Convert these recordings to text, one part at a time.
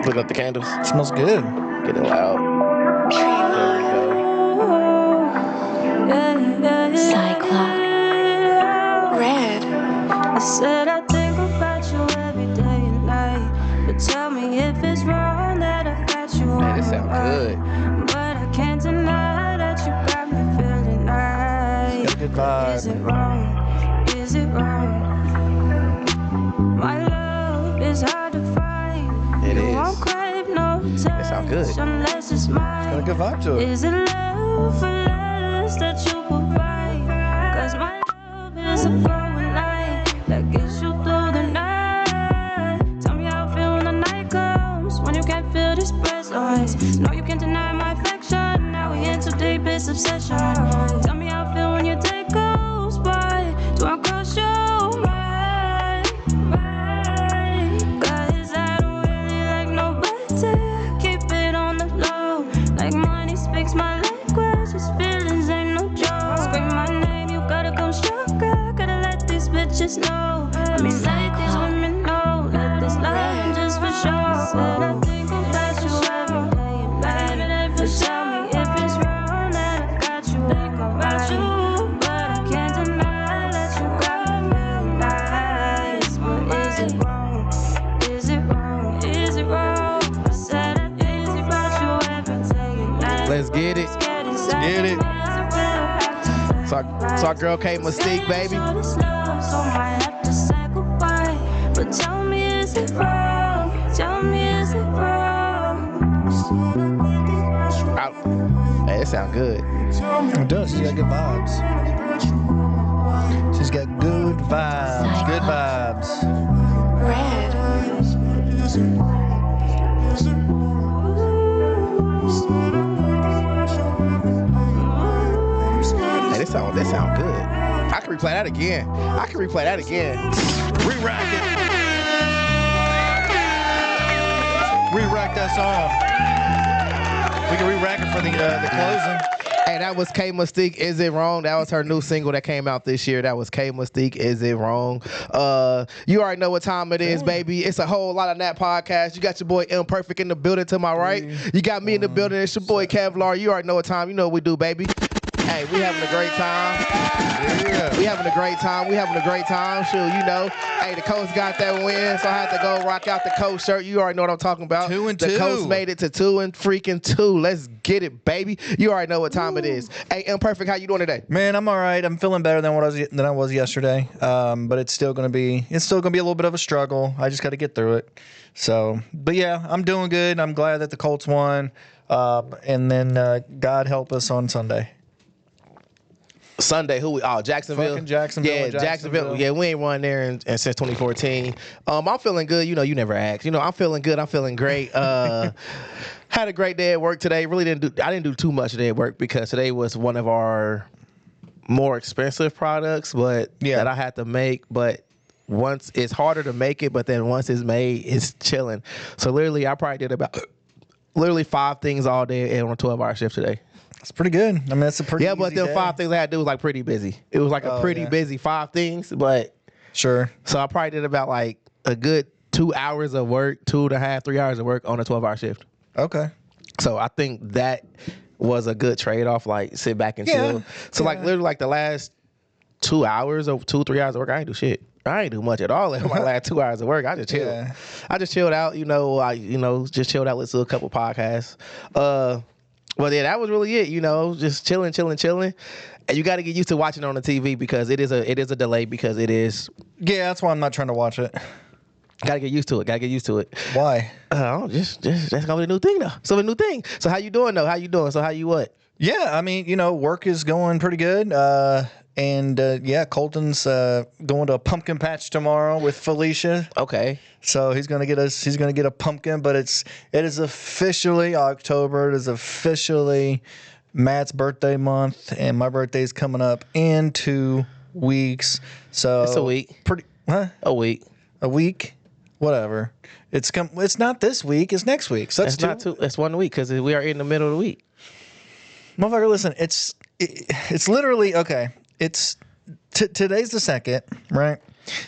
Look up the candles. It smells good. Getting loud. Cyclops. Red. I said I think about you every day and night. But tell me if it's wrong that I got you on Man, this my sound mind. good. But I can't deny that you got me feeling right. Got a good vibe. Is it wrong? Is it wrong? My love is hard to find. It You is. won't crave no That sound good. touch unless it's mine. Got a good vibe to it. Is it love for less that you provide? Cause my love is a glowing light that gets you through the night. Tell me how I feel when the night comes, when you can't feel this presence. No, you can't deny my affection. Now we into deepest obsession. Tell me how I feel when your day goes by. Do I cross your mind? Cause I don't really like nobody. Keep it on the low. Like money speaks my language. These feelings ain't no joke. Scream my name, you gotta come stronger. Gotta let these bitches know. I mean, let these women know. Let this love just for sure. Said I think about you every day and night. But tell me if it's wrong that I got you on my mind. But I can't deny that you got me nice. But is it wrong? Is it wrong? Is it wrong? I said I think about you every day and night. Let's get it. Get it. So our girl K Mystique, baby. So I have to say goodbye. But tell me, is it wrong? Tell me, is it wrong? Out. Hey, it sound good. It does. She's got good vibes. She's got good vibes. Good vibes. Red. Hey, this sound good. I can replay that again. Re-rack it. Re-rack that song. We can re-rack it for the closing. Hey, that was K Mystique, Is It Wrong? That was her new single that came out this year. That was K Mystique, Is It Wrong? You already know what time it is, baby. It's a whole lot of that podcast. You got your boy Imperfect in the building to my right. You got me in the building. It's your boy Kevlar. You already know what time. You know what we do, baby. Hey, we having a great time. Yeah. We having a great time. Shoot, you know. Hey, the Colts got that win, so I had to go rock out the Colts shirt. You already know what I'm talking about. 2-2. The Colts made it to 2-2. Let's get it, baby. You already know what time it is. Hey, Imperfect, how you doing today? Man, I'm all right. I'm feeling better than I was yesterday. But it's still gonna be a little bit of a struggle. I just got to get through it. So, but yeah, I'm doing good. I'm glad that the Colts won. And then God help us on Sunday. Sunday, Jacksonville. Fucking Jacksonville. Yeah, and Jacksonville. Yeah, we ain't run there since 2014. I'm feeling good. You know, you never asked. You know, I'm feeling good. I'm feeling great. Had a great day at work today. I didn't do too much today at work because today was one of our more expensive products, but that I had to make. But once it's harder to make it, but then once it's made, it's chilling. So literally, I probably did about 5 things all day on a 12-hour shift today. It's pretty good. I mean, that's a pretty but easy them day. 5 things I had to do was like pretty busy. It was like a pretty busy 5 things, but sure. So I probably did about like a good 2 hours of work, 2.5, 3 hours of work on a 12-hour shift. Okay. So I think that was a good trade-off. Like sit back and chill. So like literally like the last 2 hours or 2-3 hours of work, I ain't do shit. I ain't do much at all in my last 2 hours of work. I just chilled. Yeah. I just chilled out. Just chilled out, listened to a couple podcasts. Well, yeah, that was really it. You know, just chilling. And you got to get used to watching on the TV because it is a delay because it is. Yeah, that's why I'm not trying to watch it. Got to get used to it. Why? Just that's gonna be a new thing though. So a new thing. So how you doing though? How you doing? So how you what? Yeah, I mean, work is going pretty good. Colton's going to a pumpkin patch tomorrow with Felicia. Okay. So he's gonna get a pumpkin, but it is officially October. It is officially Matt's birthday month, and my birthday's coming up in 2 weeks. So it's a week. A week. A week. Whatever. It's not this week. It's next week. So It's 1 week because we are in the middle of the week. Motherfucker, listen. It's literally okay. It's today's the 2nd, right?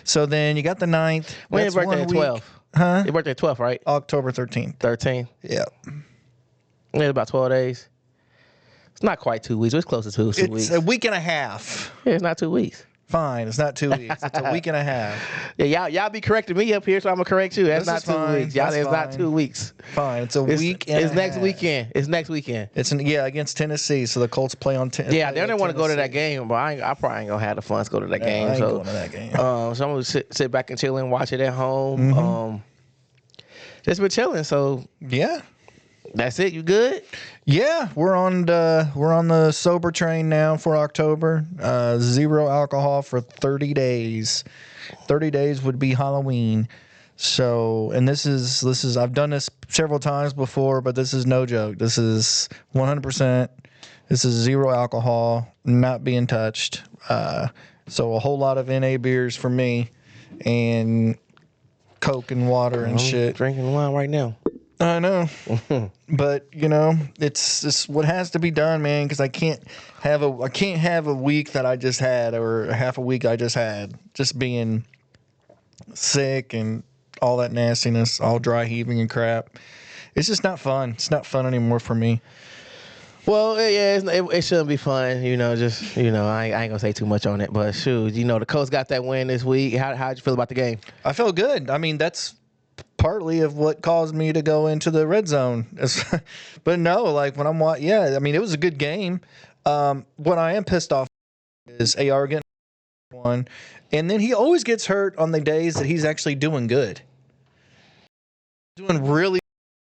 So then you got the 9th. When your birthday? 12. Huh? Your birthday 12th, right? October 13th. 13. Yeah. Yeah, about 12 days. It's not quite 2 weeks. It's close to two It's weeks. a week and a half. Yeah, it's not 2 weeks. Fine, it's not 2 weeks. It's a week and a half. Yeah, y'all be correcting me up here, so I'm gonna correct you. That's This not is 2 fine. weeks. Y'all, That's it's not fine. 2 weeks. Fine, it's a week and It's a next half. weekend. It's next weekend. Yeah, against Tennessee. So the Colts play on Tennessee. Yeah, they don't want to go to that game, but I probably ain't gonna have the funds to go to that game. I ain't so, going to that game. so I'm gonna sit back and chill and watch it at home. Mm-hmm. Just been chilling. So Yeah. that's it. You good? Yeah, we're on the sober train now for October. 0 alcohol for 30 days. 30 days would be Halloween. So, and this is I've done this several times before, but this is no joke. This is 100%. This is 0 alcohol, not being touched. So a whole lot of NA beers for me, and Coke and water and I'm shit. drinking wine right now. I know, but it's what has to be done, man. Because I can't have a week that I just had, or half a week I just had, just being sick and all that nastiness, all dry heaving and crap. It's just not fun. It's not fun anymore for me. Well, yeah, it shouldn't be fun. Just I ain't gonna say too much on it, but shoot, the Colts got that win this week. How'd you feel about the game? I feel good. I mean, that's partly of what caused me to go into the red zone. But no, like when I mean, it was a good game. What I am pissed off is AR getting one, and then he always gets hurt on the days that he's actually doing good. Doing really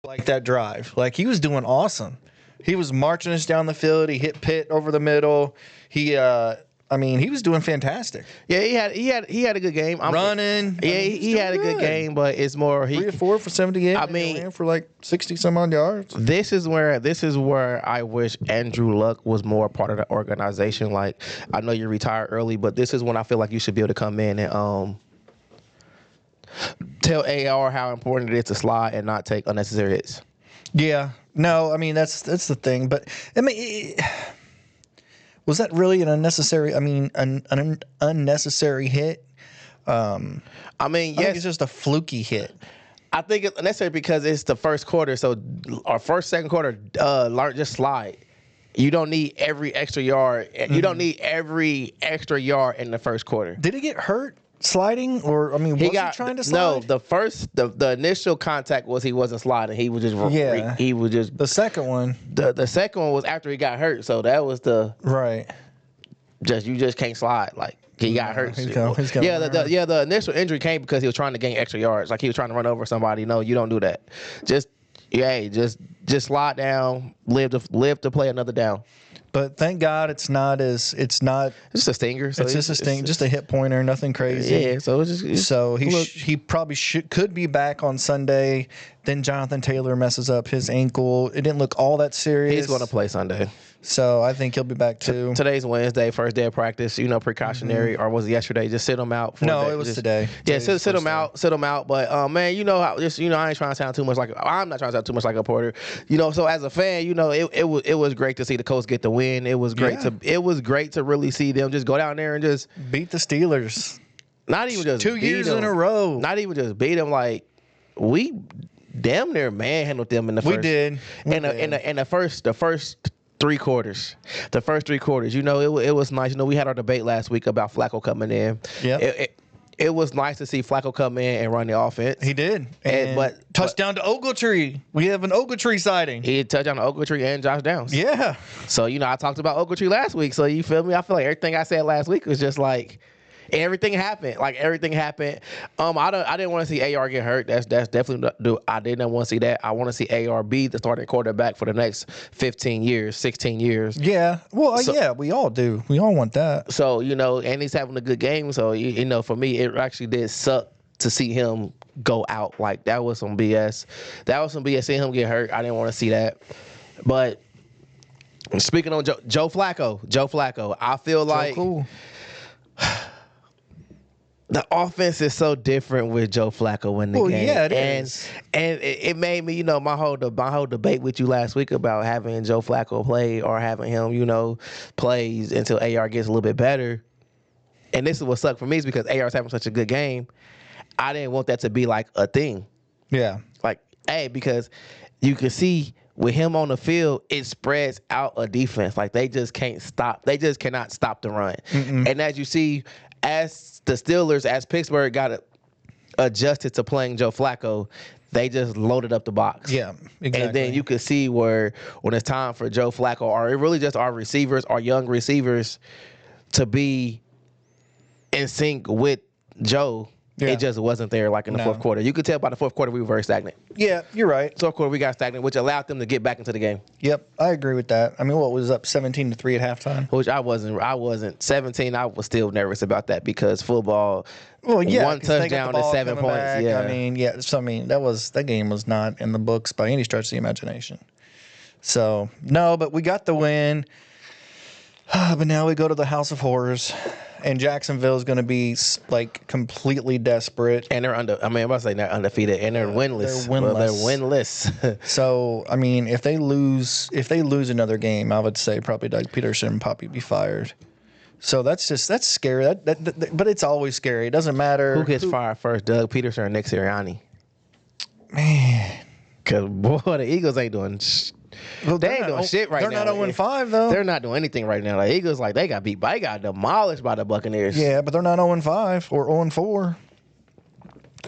like that drive. Like he was doing awesome. He was marching us down the field. He hit Pitt over the middle. He was doing fantastic. Yeah, he had a good game. Running. Yeah, he had a good game, but it's more 3 or 4 for 78. I mean, he ran for like 60 some odd yards. This is where I wish Andrew Luck was more part of the organization. Like, I know you retired early, but this is when I feel like you should be able to come in and tell AR how important it is to slide and not take unnecessary hits. Yeah. No, I mean that's the thing. But I mean, was that really an unnecessary? I mean, an unnecessary hit. I mean, I think yes, it's just a fluky hit. I think it's unnecessary because it's the first quarter. So our second quarter, just slide. You don't need every extra yard. You don't need every extra yard in the first quarter. Did he get hurt sliding, or I mean, was he trying to slide? No, the initial contact was he wasn't sliding. He was just he was just the second one. The second one was after he got hurt. So that was right. You just can't slide. Like he got hurt. He's going The initial injury came because he was trying to gain extra yards. Like he was trying to run over somebody. No, you don't do that. Just slide down, live to play another down. But thank God it's not. It's just a stinger. So it's just a sting, just a hit pointer, nothing crazy. Yeah. So he probably could be back on Sunday. Then Jonathan Taylor messes up his ankle. It didn't look all that serious. He's going to play Sunday. So I think he'll be back too. Today's Wednesday, first day of practice. Precautionary, or was it yesterday? Just sit him out. No, it was today. Yeah, sit him out. Sit him out. But man, I ain't trying to sound too much like I'm not trying to sound too much like a Porter. So as a fan, it was great to see the Colts get the win. It was great to really see them just go down there and just beat the Steelers. Not even just 2 years in a row. Not even just beat them. Like we damn near manhandled them in the first. We did. In the first 3 quarters. The first 3 quarters. It was nice. We had our debate last week about Flacco coming in. Yeah. It was nice to see Flacco come in and run the offense. He did. But touchdown to Ogletree. We have an Ogletree sighting. He had touchdown to Ogletree and Josh Downs. Yeah. So, I talked about Ogletree last week. So, you feel me? I feel like everything I said last week was just like, everything happened. Like, everything happened. I didn't want to see AR get hurt. That's definitely, I didn't want to see that. I want to see AR be the starting quarterback for the next 15 years, 16 years. Yeah. Well, yeah, we all do. We all want that. So, and he's having a good game. So, for me, it actually did suck to see him go out. Like, that was some BS. Seeing him get hurt, I didn't want to see that. But speaking on Joe Flacco, I feel like cool. The offense is so different with Joe Flacco in the game. Yeah, it is. And it made me, my whole debate with you last week about having Joe Flacco play or having him, plays until AR gets a little bit better. And this is what sucked for me is because AR's having such a good game. I didn't want that to be like a thing. Yeah. Like, hey, because you can see with him on the field, it spreads out a defense. Like they just can't stop. They just cannot stop the run. And as you see, as the Steelers, as Pittsburgh got adjusted to playing Joe Flacco, they just loaded up the box. Yeah, exactly. And then you could see where when it's time for Joe Flacco, or it really just our receivers, our young receivers, to be in sync with Joe. Yeah. It just wasn't there like in the fourth quarter. You could tell by the fourth quarter we were very stagnant. Yeah, you're right. Fourth quarter we got stagnant, which allowed them to get back into the game. Yep, I agree with that. I mean, what was up 17-3 at halftime? Which I wasn't 17. I was still nervous about that because football. Well, yeah, one 'cause they got touchdown the to ball 7 coming points. back. Yeah, I mean, yeah. So I mean, that game was not in the books by any stretch of the imagination. So no, but we got the win. But now we go to the House of Horrors, and Jacksonville is going to be like completely desperate. and they're I'm about to say they're undefeated and they're winless. they're Well, they're winless. winless. So I mean, if they lose another game, I would say probably Doug Peterson and Poppy be fired. So that's scary. But it's always scary. It doesn't matter Who gets fired first, Doug Peterson or Nick Sirianni? Man, Because boy, the Eagles ain't doing. well, They ain't doing shit right now. They're not 0-5 though. They're not doing anything right now. The Eagles, like they got beat, they got demolished by the Buccaneers. Yeah, but they're not 0-5 or 0-4.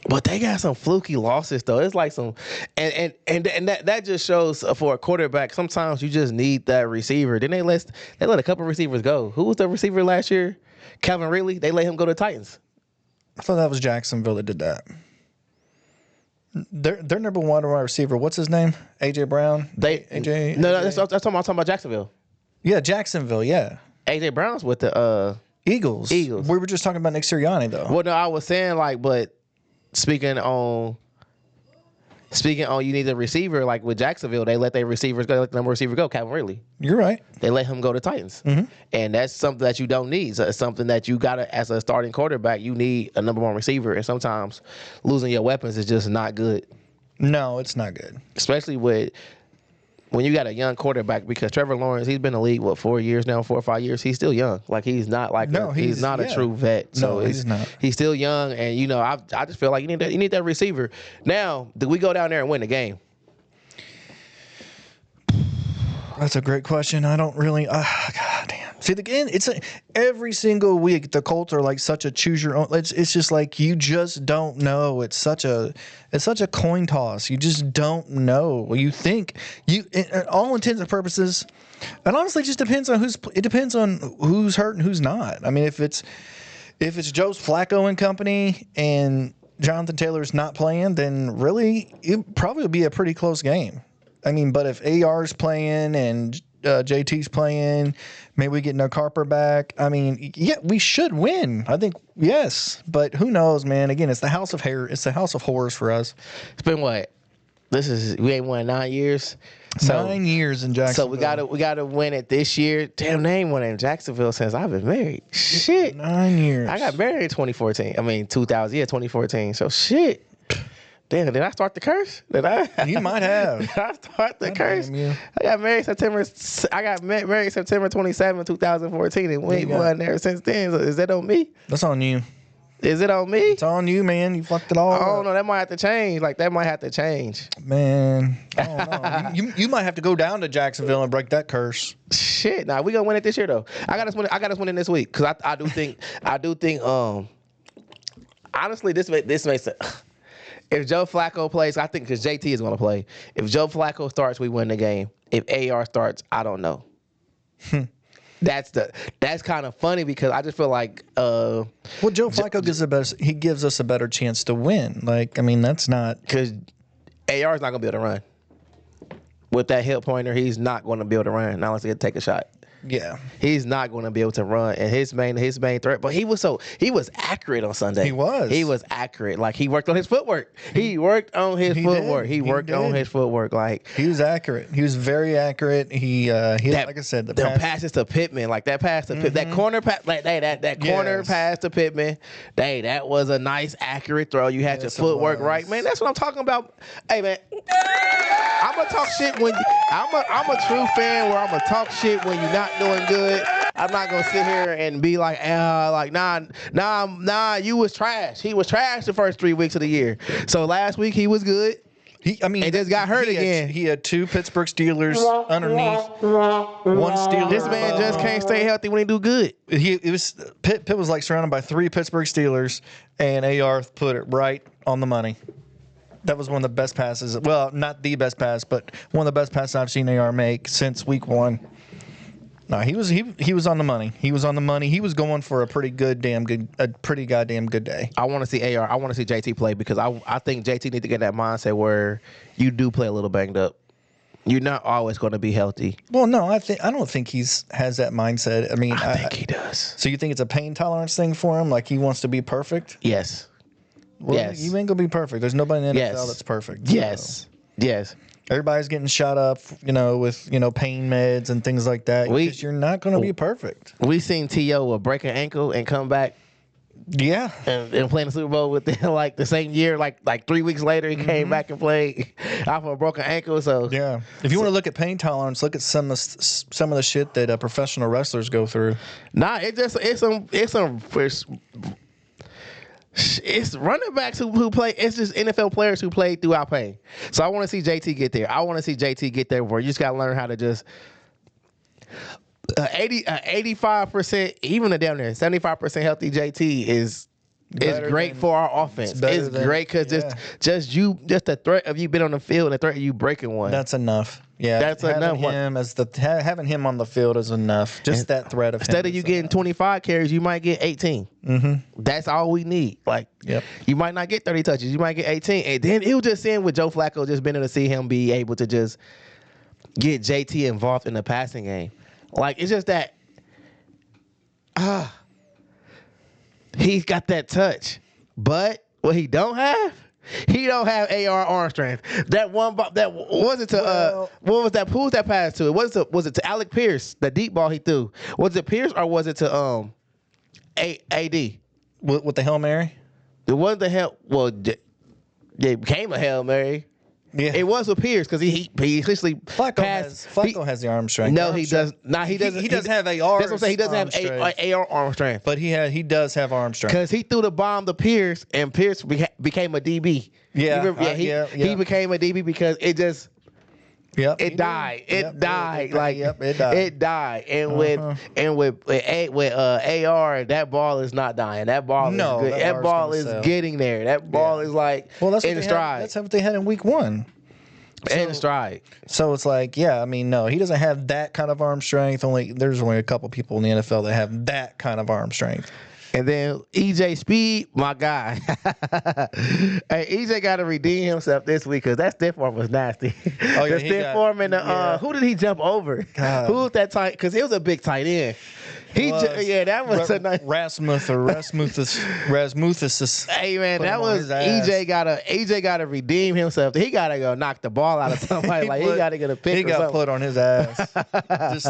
But they got some fluky losses though. It's like some, and that just shows for a quarterback. Sometimes you just need that receiver. Then they let a couple receivers go. Who was the receiver last year? Calvin Ridley. They let him go to the Titans. I thought that was Jacksonville that did that. Their number one wide receiver, what's his name? AJ Brown. AJ. No, that's talking about Jacksonville. Yeah, Jacksonville. Yeah, AJ Brown's with the Eagles. We were just talking about Nick Sirianni though. Well, no, I was saying like, but speaking on you need a receiver like with Jacksonville, they let their receivers go, let the number receiver go. Calvin Ridley. You're right. They let him go to Titans. And that's something that you don't need. So it's something that you got to, as a starting quarterback, you need a number one receiver. And sometimes losing your weapons is just not good, No, it's not good. especially when you got a young quarterback, because Trevor Lawrence, he's been in the league, 4 years now, 4 or 5 years. He's still young. Like he's not like he's not a true vet. So he's not. He's still young. And, I just feel like you need that receiver. Now, do we go down there and win the game? That's a great question. I don't really. God damn. See, again, every single week the Colts are like such a choose your own. It's just like you just don't know. It's such a coin toss. You just don't know. You think all intents and purposes, and honestly, it just depends on who's hurt and who's not. I mean, if it's Joe's Flacco and company and Jonathan Taylor's not playing, then really it probably will be a pretty close game. I mean, but if AR's playing and JT's playing, maybe we get no Carper back. I mean, yeah, we should win. I think yes, but who knows, man? Again, it's the House of Hair. It's the House of Horrors for us. It's been what? We ain't won 9 years. So, 9 years in Jacksonville. So we gotta win it this year. Damn, they ain't won in Jacksonville since I've been married. Shit. 9 years. I got married in 2014. I mean 2000. Yeah, 2014. So shit. Damn, did I start the curse? Did I? You might have. Did I start the curse? You. I got married September 27, 2014, and we ain't won there since then. So is that on me? That's on you. Is it on me? It's on you, man. You fucked it all up. Oh no, that might have to change. Like that might have to change. Man, I don't know. you might have to go down to Jacksonvile and break that curse. Shit, nah, we gonna win it this year though. I got us winning this week because I do think honestly this makes sense. If Joe Flacco plays, I think because JT is going to play. If Joe Flacco starts, we win the game. If AR starts, I don't know. That's kind of funny because I just feel like well, Joe Flacco gives us a better chance to win. Like, I mean, that's not because AR is not going to be able to run with that hip pointer. He's not going to be able to run unless he can take a shot. Yeah, he's not going to be able to run, and his main threat. But he was accurate on Sunday. He was accurate. Like he worked on his footwork. He worked on his footwork. Like he was accurate. He was very accurate. He like I said, the passes to Pittman, like that pass to Pittman, that corner pass, like that corner pass to Pittman. That was a nice accurate throw. You had your footwork right, man. That's what I'm talking about. Hey man, I'm gonna talk shit when I'm a true fan where I'm gonna talk shit when you're not doing good. I'm not gonna sit here and be like, nah. You was trash. He was trash the first 3 weeks of the year. So last week he was good. He just got hurt again. He had 2 Pittsburgh Steelers underneath. 1 Steeler. This man just can't stay healthy when he do good. Pitt was like surrounded by 3 Pittsburgh Steelers, and AR put it right on the money. That was one of the best passes. Well, not the best pass, but one of the best passes I've seen AR make since week 1. No, he was on the money. He was on the money. He was going for a pretty goddamn good day. I want to see AR. I want to see JT play because I think JT need to get that mindset where you do play a little banged up. You're not always going to be healthy. Well, no, I don't think has that mindset. I mean, I think he does. So you think it's a pain tolerance thing for him? Like he wants to be perfect? Yes. Well, yes. You ain't gonna be perfect. There's nobody in the NFL that's perfect. Yes. So. Yes. Everybody's getting shot up, with pain meds and things like that. Because you're not going to be perfect. We seen T.O. break an ankle and come back. Yeah. And play in the Super Bowl with them, like the same year, like 3 weeks later, he came back and played off of a broken ankle. So yeah, if you want to look at pain tolerance, look at some of the shit that professional wrestlers go through. Nah, it's running backs who play. It's just NFL players who play throughout pain. So I want to see JT get there. I want to see JT get there where you just got to learn how to just 85%, even a down there 75% healthy JT is great for our offense. It's great because just the threat of you being on the field and the threat of you breaking one. That's enough. Yeah, that's enough. Having him on the field is enough. Just that threat of instead of you getting 25 carries, you might get 18. Mm-hmm. That's all we need. You might not get 30 touches, you might get 18, and then it was just seeing with Joe Flacco, just being able to see him be able to just get JT involved in the passing game. It's just that he's got that touch, but what he don't have. He don't have AR arm strength. That one, that was it to what was that? Who was that pass to? Was it to Alec Pierce? The deep ball he threw. Was it Pierce or was it to AD? With the Hail Mary? It wasn't the hell. Well, it became a Hail Mary. Yeah, it was with Pierce because he essentially Flacco has the arm strength. No, he does not. He doesn't. He doesn't have AR. That's what I'm saying. He doesn't have AR arm strength. But he does have arm strength because he threw the bomb to Pierce and Pierce became a DB. Yeah, he became a DB because it just. Yep, it died. It died. It died. And with AR, that ball is not dying. That ball is good. That ball is getting there. That ball is in stride. That's what they had in week 1. In stride. So it's no, he doesn't have that kind of arm strength. There's only a couple people in the NFL that have that kind of arm strength. And then EJ Speed, my guy. Hey, EJ got to redeem himself this week because that stiff arm was nasty. Oh, yeah, the stiff arm and who did he jump over? Who was that tight? Because he was a big tight end. That was a nice Rasmuthus. Hey man, that was EJ gotta redeem himself. He gotta go knock the ball out of somebody. He gotta get a pick. He got put on his ass. Just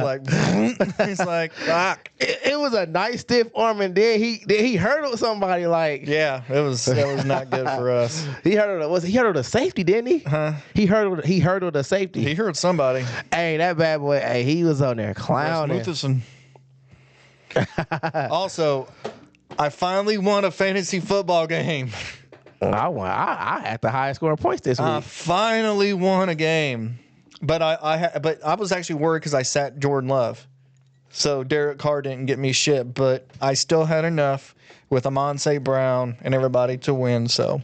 he's like, fuck. It was a nice stiff arm, and then he hurdled somebody. That was not good for us. He hurdled a safety, didn't he? Huh? He hurdled a safety. He hurt somebody. Hey, that bad boy. Hey, he was on there clowning. Also, I finally won a fantasy football game. I won. I had the highest scoring points this week. I finally won a game, but I was actually worried because I sat Jordan Love, so Derek Carr didn't get me shit. But I still had enough with Amon St. Brown and everybody to win. So.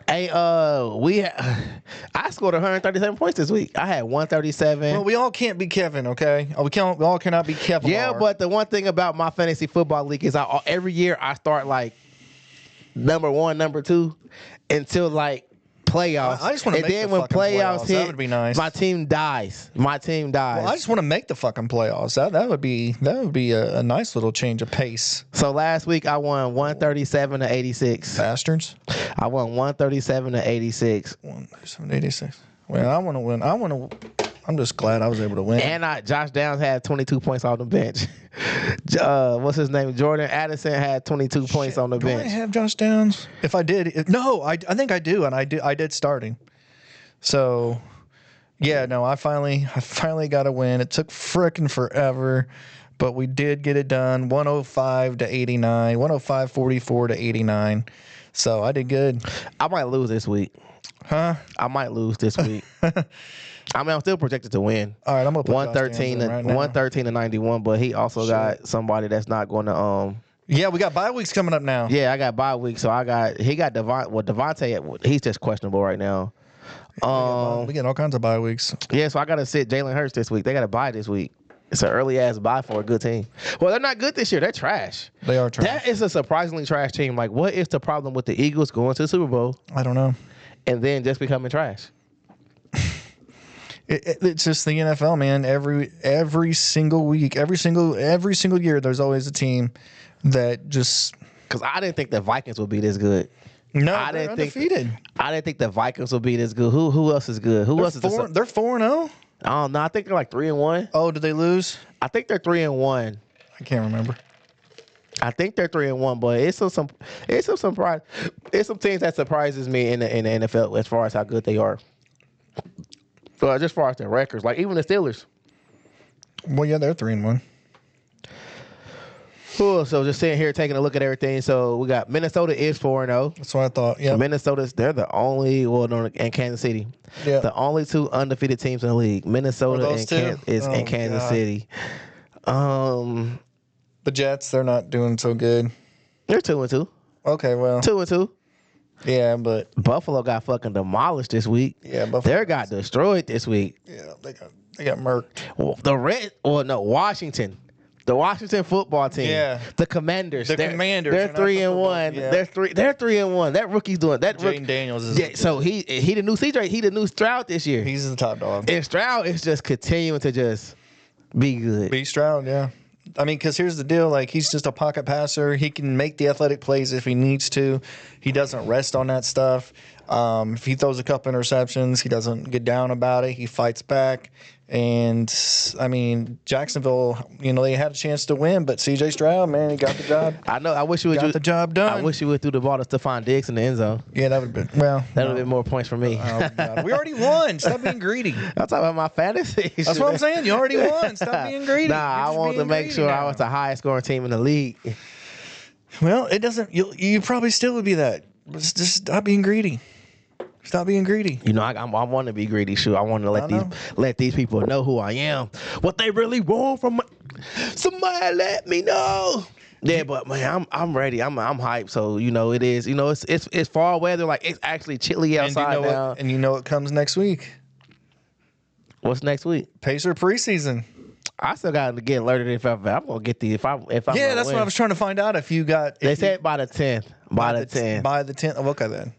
Hey, I scored 137 points this week. I had 137. Well, we all can't be Kevin, okay? We all cannot be Kevin. Yeah, but the one thing about my fantasy football league is every year I start number 1, number 2 until playoffs. I just want to make the fucking playoffs. That would be nice. My team dies. Well, I just want to make the fucking playoffs. That would be a nice little change of pace. So last week I won 137 to 86. Bastards. I won 137 to 86. 137 to 86. Well, I want to win. I'm just glad I was able to win. And Josh Downs had 22 points on the bench. What's his name? Jordan Addison had 22 points on the bench. Do I have Josh Downs? If I did, no, I think I do, and I did starting. So, yeah, no, I finally got a win. It took frickin' forever, but we did get it done. 105 to 89, 105-44 to 89. So I did good. I might lose this week. Huh? I might lose this week. I mean, I'm still projected to win. All right, I'm gonna put 113 Josh Downs in right now. 113 to 91, but he also got somebody that's not going to Yeah, we got bye weeks coming up now. Yeah, I got bye week, so he got Devontae. He's just questionable right now. We get all kinds of bye weeks. Yeah, so I got to sit Jalen Hurts this week. They got to bye this week. It's an early ass bye for a good team. Well, they're not good this year. They're trash. They are trash. That is a surprisingly trash team. Like, what is the problem with the Eagles going to the Super Bowl I don't know. and then just becoming trash? It's just the NFL, man. Every single week, every single year, there's always a team that just. Because I didn't think the Vikings would be this good. No, I they're didn't think undefeated. I didn't think the Vikings would be this good. Who else is good? Who else is They're 4-0. I don't know. I think they're like 3-1. Oh, did they lose? I think they're 3-1. I can't remember. I think they're 3-1, but it's some surprise. It's some teams that surprises me in the NFL as far as how good they are. Just as far as their records, like even the Steelers. Well, yeah, they're 3-1. Cool. So just sitting here taking a look at everything. So we got Minnesota is 4-0. That's what I thought. Yeah. They're the only and Kansas City. Yeah. The only two undefeated teams in the league. Minnesota and Kansas City. The Jets, they're not doing so good. They're 2-2. Okay, well. 2-2. Yeah, but Buffalo got fucking demolished this week. Yeah, Buffalo. They got destroyed this week. Yeah, they got murked. Washington. The Washington football team. Yeah. The Commanders. The Commanders. They're 3-1. Yeah. They're 3-1. That rookie's doing that. Jaden Daniels is. Yeah, so he the new CJ. He the new Stroud this year. He's the top dog. And Stroud is just continuing to just be good. B. Stroud, yeah. I mean, because here's the deal. Like, he's just a pocket passer. He can make the athletic plays if he needs to. He doesn't rest on that stuff. If he throws a couple interceptions, he doesn't get down about it. He fights back. And, I mean, Jacksonville, they had a chance to win, but C.J. Stroud, man, he got the job. I know. I wish you would got the job done. I wish you would threw the ball to Stephon Diggs in the end zone. Yeah, that would have been, well. That would have been more points for me. Oh, God. We already won. Stop being greedy. I'm talking about my fantasy. That's what I'm saying. You already won. Stop being greedy. Nah, I want to make sure I was the highest scoring team in the league. Well, it doesn't. You probably still would be that. Just stop being greedy. Stop being greedy. I want to be greedy. Shoot, I want to let these people know who I am, what they really want from me. Somebody let me know. Yeah, but man, I'm ready. I'm hyped. So it is. It's fall weather. Like it's actually chilly outside now. And you know what comes next week? What's next week? Pacer preseason. I still got to get alerted if I'm gonna get the if I'm. Yeah, that's what I was trying to find out. If you got. They said by the 10th. By the 10th. By the 10th. Oh, okay then.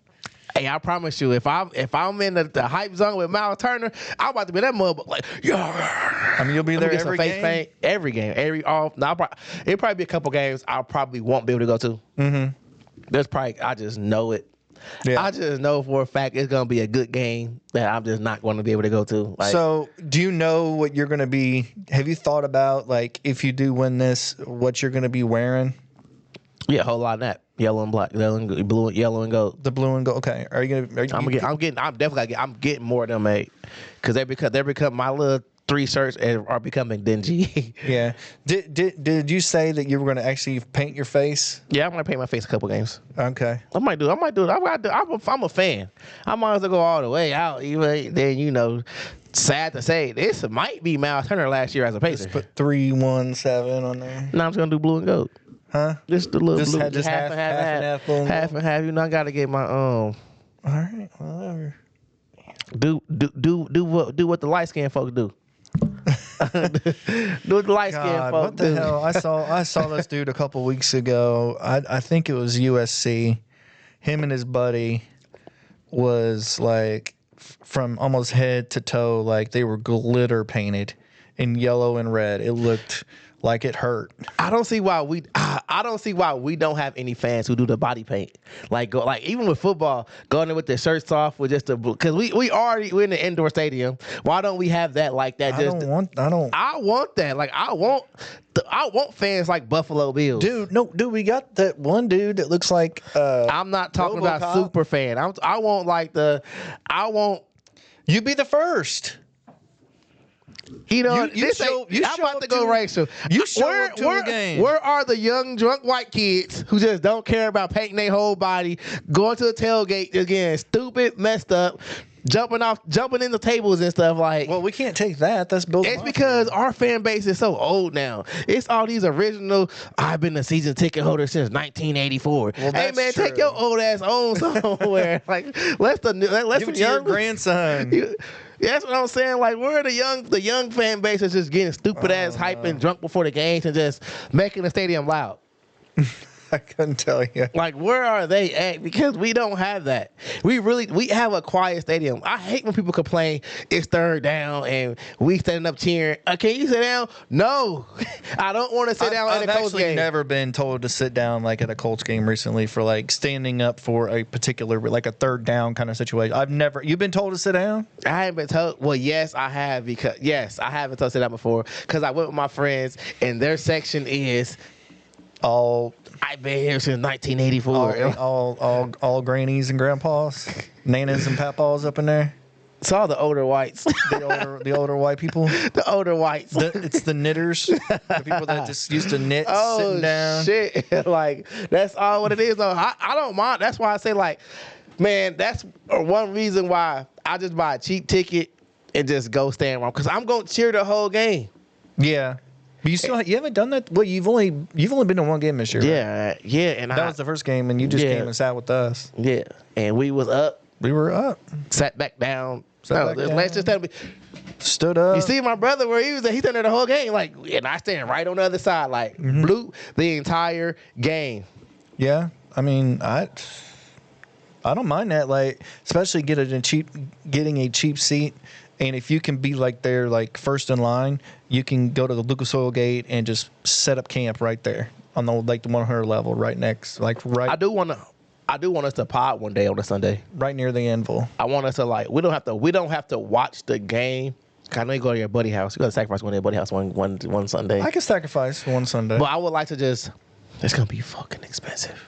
Hey, I promise you, if I'm in the hype zone with Miles Turner, I'm about to be that motherfucker. Like, yeah. I mean, you'll be there every game. Every game, it'll probably be a couple games I probably won't be able to go to. Mm-hmm. I just know it. Yeah. I just know for a fact it's gonna be a good game that I'm just not going to be able to go to. Like, so, do you know what you're gonna be? Have you thought about like if you do win this, what you're gonna be wearing? Yeah, a whole lot of that. Yellow and black, yellow and blue, yellow and gold. The blue and gold. Okay, are you gonna? I'm getting more of them made because they become my little 3 shirts are becoming dingy. Yeah. Did you say that you were going to actually paint your face? Yeah, I'm gonna paint my face a couple games. Okay. I might do it. I'm a fan. I might as well go all the way out. Even then, sad to say, this might be Miles Turner last year as a Pacer. Just put 317 on there. No, I'm just gonna do blue and gold. Huh? Just a little blue. Just half and half. Half and half. I gotta get my All right, whatever. Do what the light skinned folks do. Do what the light skinned folks do. What the hell? I saw this dude a couple weeks ago. I think it was USC. Him and his buddy was like from almost head to toe, like they were glitter painted in yellow and red. It looked like it hurt. I don't see why we don't have any fans who do the body paint. Like even with football, going in with their shirts off with just because we're in the indoor stadium. Why don't we have that like that? I want that. Like I want fans like Buffalo Bills. Dude, we got that one dude that looks like I'm not talking RoboCop. about super fan. I want you be the first. You know, You show I'm about up to go to- racial. you show up to a game. Where are the young drunk white kids who just don't care about painting their whole body, going to the tailgate again, stupid, messed up, jumping in the tables and stuff like? Well, we can't take that. That's Bill. It's because our fan base is so old now. It's all these original. I've been a season ticket holder since 1984. Well, hey that's man, take true. your old ass on somewhere. Like let Give it some to your young grandson. That's what I'm saying. Like, where are the young fan base is just getting stupid ass hype and drunk before the games and just making the stadium loud. I couldn't tell you. Like, where are they at? Because we don't have that. We have a quiet stadium. I hate when people complain it's third down and we standing up cheering. Can you sit down? No, I don't want to sit down at a Colts I've actually game. never been told to sit down like at a Colts game recently for like standing up for a particular like a third down kind of situation. I've never. You've been told to sit down? I haven't been told. Well, yes, I have I haven't told to sit down before because I went with my friends and their section is I've been here since 1984. All grannies and grandpas, nanas and papas up in there. It's all the older whites. The older white people. The older whites. It's the knitters, the people that just used to knit sitting down. Shit. Like, that's all what it is, though. I don't mind. That's why I say, like, man, that's one reason why I just buy a cheap ticket and just go stand around. Because I'm going to cheer the whole game. Yeah. But you haven't done that? Well, you've only been to one game this year. Right? Yeah. And That was the first game, and you just came and sat with us. Yeah. And we was up. We were up. Sat back down. Back down. Let's just tell me. Stood up. You see my brother where he was at, he stood there the whole game, like, and I stand right on the other side, like, blew the entire game. Yeah. I mean, I don't mind that, like, especially getting a cheap seat. And if you can be like there, like first in line, you can go to the Lucas Oil Gate and just set up camp right there on the 100 level, right next, like right. I do want us to pod one day on a Sunday. Right near the anvil. I want us to we don't have to watch the game. I know you go to your buddy house. You got to sacrifice one to your buddy house one Sunday. I can sacrifice one Sunday. But I would like to just. It's gonna be fucking expensive.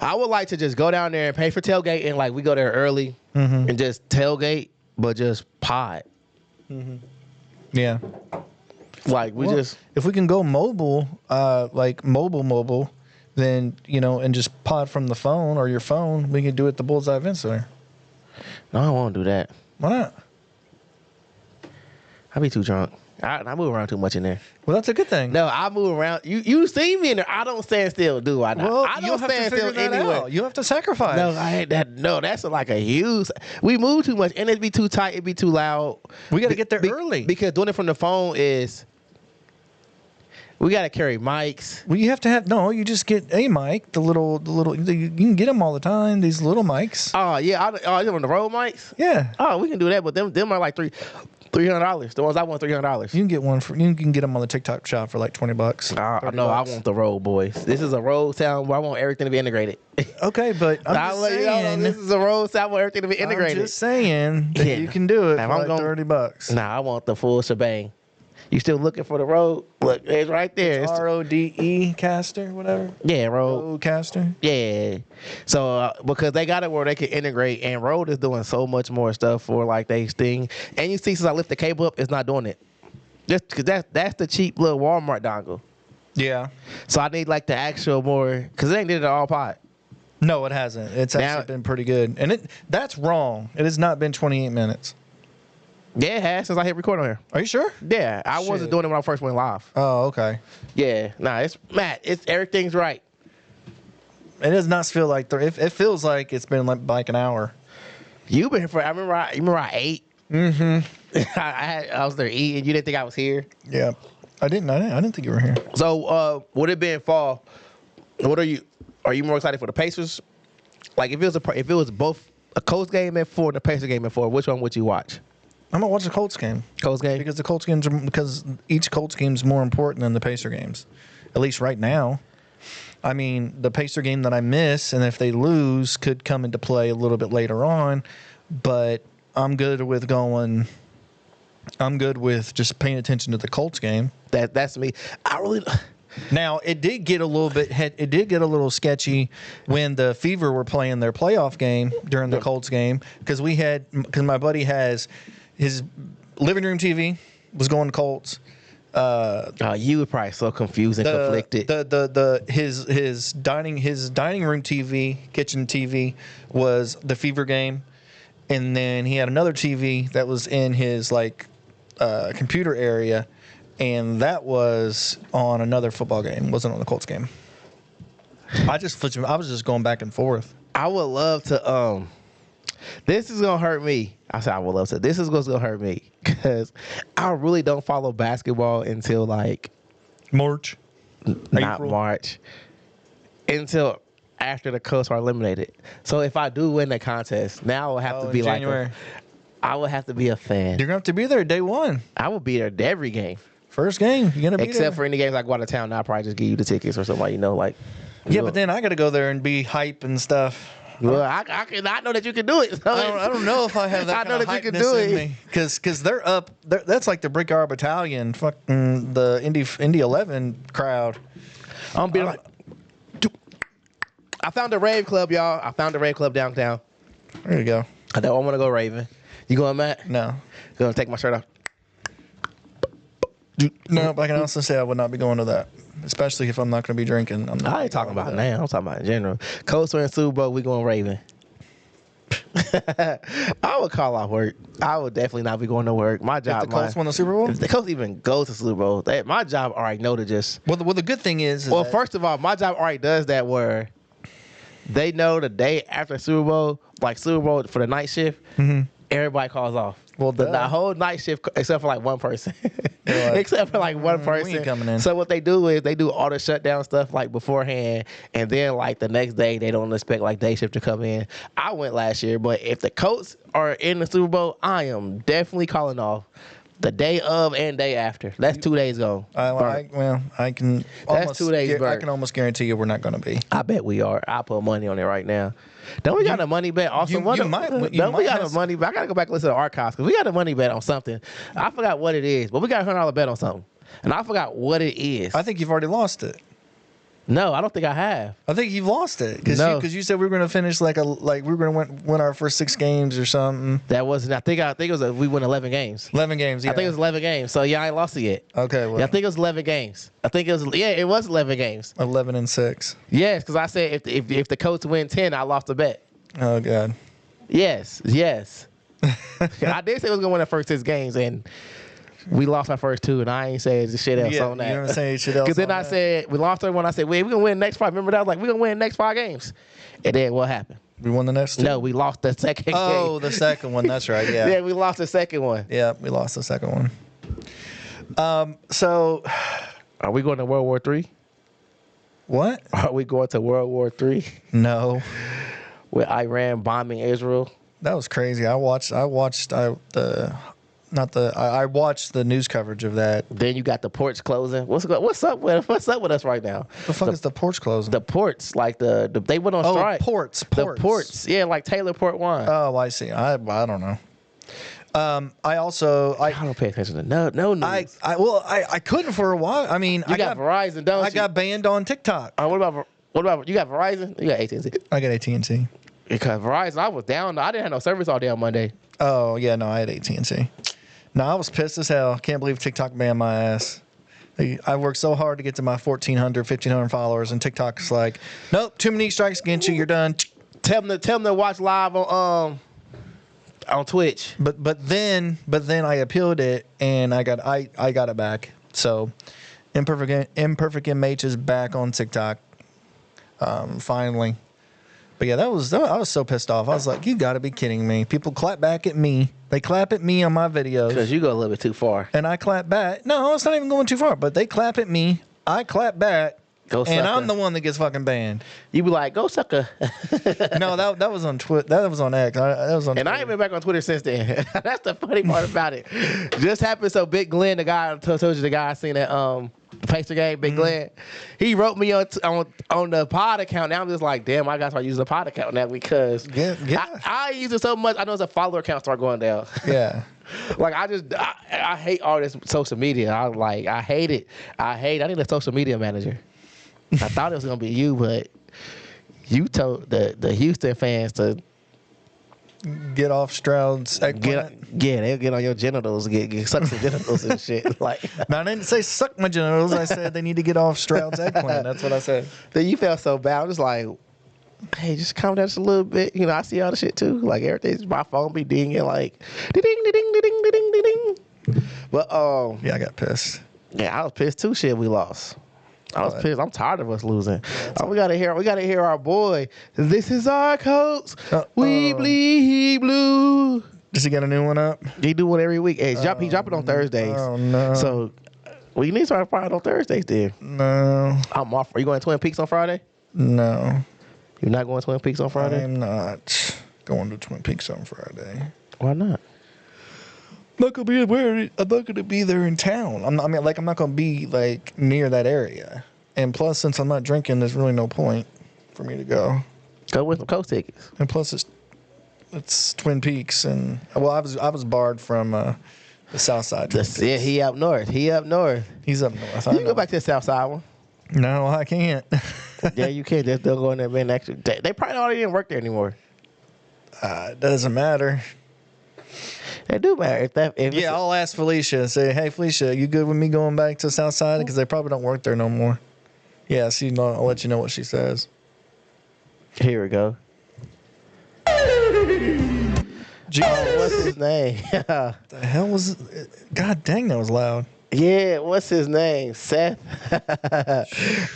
I would like to just go down there and pay for tailgate and like we go there early and just tailgate, but just pod. Yeah. Like if we can go mobile, like mobile, then and just pod from the phone or your phone, we can do it at the Bullseye Event Center. No, I don't want to do that. Why not? I be too drunk. I move around too much in there. Well, that's a good thing. No, I move around. You see me in there. I don't stand still, do I? Well, I don't stand still anywhere. You have to sacrifice. No, I ain't that. No, that's like a huge. We move too much, and it be too tight. It be too loud. We got to get there early because doing it from the phone is. We got to carry mics. Well, you have to have you just get a mic, the little. You can get them all the time. These little mics. Oh yeah, you on the road mics? Yeah. Oh, we can do that, but them are like $300. The ones I want $300. You can get one you can get them on the TikTok shop for like $20. No, I want the road, boys. This is a road sound where I want everything to be integrated. Okay, but I'm just saying, this is a road sound where everything to be integrated. I'm just saying that you can do it for like $30. Nah, I want the full shebang. You still looking for the road? Look, it's right there. It's RODE caster, whatever. Yeah, road caster. Yeah. So because they got it where they can integrate, and Rode is doing so much more stuff for like they thing. And you see, since I lift the cable up, it's not doing it. Just because that's the cheap little Walmart dongle. Yeah. So I need like the actual more because it ain't did it all pot. No, it hasn't. It's actually been pretty good, and that's wrong. It has not been 28 minutes. Yeah, it has since I hit record on here. Are you sure? Yeah, I wasn't doing it when I first went live. Oh, okay. Yeah, it's Matt. It's everything's right. It does not feel like it feels like it's been like an hour. You've been here for. I remember I ate. Mm-hmm. I was there eating. You didn't think I was here. Yeah, I didn't think you were here. So, would it be in fall? What are you? Are you more excited for the Pacers? Like if it was both a Colts game at 4 and a Pacers game at 4, which one would you watch? I'm gonna watch the Colts game. Colts game? Because each Colts game is more important than the Pacer games, at least right now. I mean, the Pacer game that I miss, and if they lose, could come into play a little bit later on. But I'm good with just paying attention to the Colts game. That's me. I really. Now it did get a little sketchy when the Fever were playing their playoff game during the Colts game because my buddy has his living room TV was going to Colts. You were probably so confused and conflicted. His dining room TV, kitchen TV was the Fever game, and then he had another TV that was in his computer area, and that was on another football game. Wasn't on the Colts game. I was just going back and forth. I would love to. This is gonna hurt me. I said I would love to. This is gonna hurt me because I really don't follow basketball until March, not April. March, until after the Colts are eliminated. So if I do win the contest, now I will have to be January. I would have to be a fan. You're gonna have to be there day one. I will be there to every game, First game. You're gonna be except for any games I go out of town. I'll probably just give you the tickets or something. Yeah, but then I got to go there and be hype and stuff. Well, I know that you can do it. So I don't know if I have that I kind know of that you can hypeness do in it. me. Because they're up. That's like the Brickyard Battalion, fucking the Indy 11 crowd. I'm being I found a rave club, y'all. I found a rave club downtown. There you go. I don't want to go raving. You going, Matt? No. Gonna take my shirt off. No, but I can also say I would not be going to that, especially if I'm not going to be drinking. I ain't talking about now. I'm talking about in general. Colts are in Super Bowl. We going raving. I would call off work. I would definitely not be going to work. My job. If the Colts won the Super Bowl? If the Colts even go to Super Bowl, my job already know to just. Well, the good thing is Well, that- first of all, my job already does that where they know the day after Super Bowl, like Super Bowl for the night shift, everybody calls off. Well, the duh. whole night shift except for one person. They're like, Except for one we person. ain't coming in. So what they do is they do all the shutdown stuff beforehand, and then the next day they don't expect day shift to come in. I went last year, but if the Colts are in the Super Bowl, I am definitely calling off the day of and day after. That's 2 days ago. I can. That's 2 days I burnt. can almost guarantee you we're not going to be. I bet we are. I put money on it right now. Don't we got a money bet? Also, you might got have a money bet? I got to go back and listen to the archives because we got a money bet on something. I forgot what it is, but we got a $100 bet on something, and I forgot what it is. I think you've already lost it. No, I don't think I have. I think you've lost it because No. you said we were going to finish we were going to win our first 6 games or something. That wasn't. I think it was. We won 11 games. 11 games. Yeah. I think it was 11 games. So yeah, I ain't lost it yet. Okay. Well, Yeah, I think it was 11 games. I think it was. Yeah, it was 11 games. 11-6. Yes, because I said if the Colts win 10, I lost the bet. Oh God. Yes. I did say we was gonna win the first 6 games, and we lost our first 2, and I ain't saying shit else on that. You don't say shit else. Because then on I that. said we lost our one. I said, "Wait, we gonna win the next 5." Remember that? I was like, "We gonna win the next 5 games," and then what happened? We won the next 2. No, we lost the second Oh, game. the second one. That's right. Yeah. Yeah, we lost the second one. Yeah, we lost the second one. So, Are we going to World War III? what? Are we going to World War III No, with Iran bombing Israel? that was crazy. I watched the news coverage of that. Then you got the ports closing. What's up with us right now? The fuck is the porch closing? The ports, they went on strike. Ports. The ports, yeah, like Taylor Port Wine. Oh, I see. I don't know. I don't pay attention to no news. I couldn't for a while. I mean, You got Verizon, don't you? I got banned on TikTok. What about you? Got Verizon? You got AT&T? I got AT&T. Because Verizon, I was down. I didn't have no service all day on Monday. Oh yeah, no, I had AT&T. No, I was pissed as hell. Can't believe TikTok banned my ass. I worked so hard to get to my 1,500 followers, and TikTok's like, nope, too many strikes against you. You're done. Tell them to watch live on Twitch. But then I appealed it, and I got it back. So, Imperfect MH is back on TikTok. Finally. But yeah, I was so pissed off. I was like, you got to be kidding me. People clap back at me. They clap at me on my videos. Because you go a little bit too far. And I clap back. No, it's not even going too far. But they clap at me. I clap back. Go and sucker. I'm the one that gets fucking banned. You be like, go sucker. No, that was on Twitter. That was on X. That was on. And I ain't been back on Twitter since then. That's the funny part about it. Just happened so Big Glenn, the guy I told you, the guy I seen at the Pacer game, Big Glenn, he wrote me on the pod account. Now I'm just like, damn, I got to start using the pod account now because Yeah. I use it so much. I know it's a follower count start going down. Yeah. Like I hate all this social media. I hate it. I need a social media manager. I thought it was gonna be you, but you told the Houston fans to Get off Stroud's eggplant. They'll get on your genitals, get suck some genitals and shit. Like, No, I didn't say suck my genitals. I said they need to get off Stroud's eggplant. That's what I said. then you felt so bad. I'm just like, hey, just calm down just a little bit. You know, I see all the shit too. Like everything's my phone be dinging like, ding, ding, ding, ding, ding, ding, ding. But Yeah, I got pissed. yeah, I was pissed too. Shit, we lost. I was pissed. I'm tired of us losing. We gotta hear our boy. This is our Colts. We bleed blue. Does he get a new one up? He do one every week. Hey, he drop it on Thursdays. Oh no. So we need to start Friday on Thursdays then. No. I'm off. Are you going to Twin Peaks on Friday? No. You're not going to Twin Peaks on Friday? I'm not going to Twin Peaks on Friday. Why not? I'm not gonna be there in town. I'm not gonna be like near that area. And plus, since I'm not drinking, there's really no point for me to go. Go with some Coast tickets. And plus, it's Twin Peaks, and well, I was barred from the South Side. Twin Peaks. Yeah, he up north. He's up north. You You can go back to the South Side one. No, I can't. Yeah, you can. They'll go in there and extra. They probably already didn't work there anymore. It doesn't matter. It do matter. Yeah, I'll ask Felicia. Say, hey, Felicia, you good with me going back to South Side? Because they probably don't work there no more. Yeah, I'll let you know what she says. Here we go. What's his name? The hell was it? God dang, that was loud. Yeah, what's his name? Seth?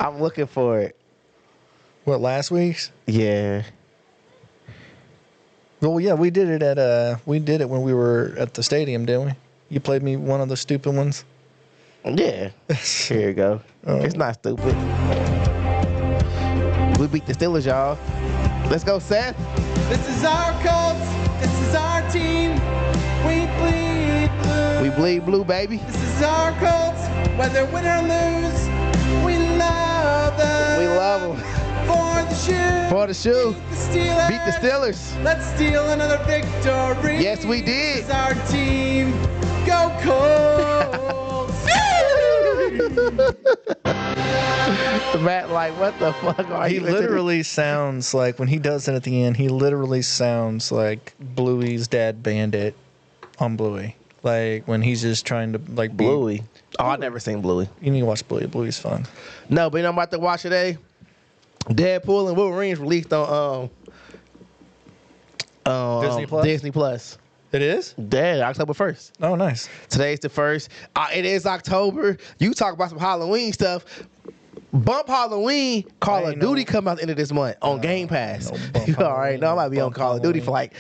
I'm looking for it. What, last week's? Yeah. Well, yeah, we did it when we were at the stadium, didn't we? You played me one of the stupid ones. Yeah. Here you go. It's not stupid. We beat the Steelers, y'all. Let's go, Seth. This is our Colts. This is our team. We bleed blue. We bleed blue, baby. This is our Colts. Whether win or lose, we love them. We love them. For the shoe. For the shoe. Beat the Steelers. Beat the Steelers. Let's steal another victory. Yes, we did. This is our team. Go Colts. Matt, like, what the fuck are He you? literally sounds like, when he does it at the end, he literally sounds like Bluey's dad Bandit on Bluey. Like when he's just trying to like be. Bluey. Oh, I never seen Bluey. You need to watch Bluey. Bluey's fun. No, but you know I'm about to watch today. Deadpool and Wolverine released on Disney Plus? Disney Plus. It is? Dead October 1st. Oh, nice. Today's the 1st. It is October. You talk about some Halloween stuff. Bump Halloween, Call of Duty come out the end of this month on Game Pass. You already know I might be on Call of Duty for like,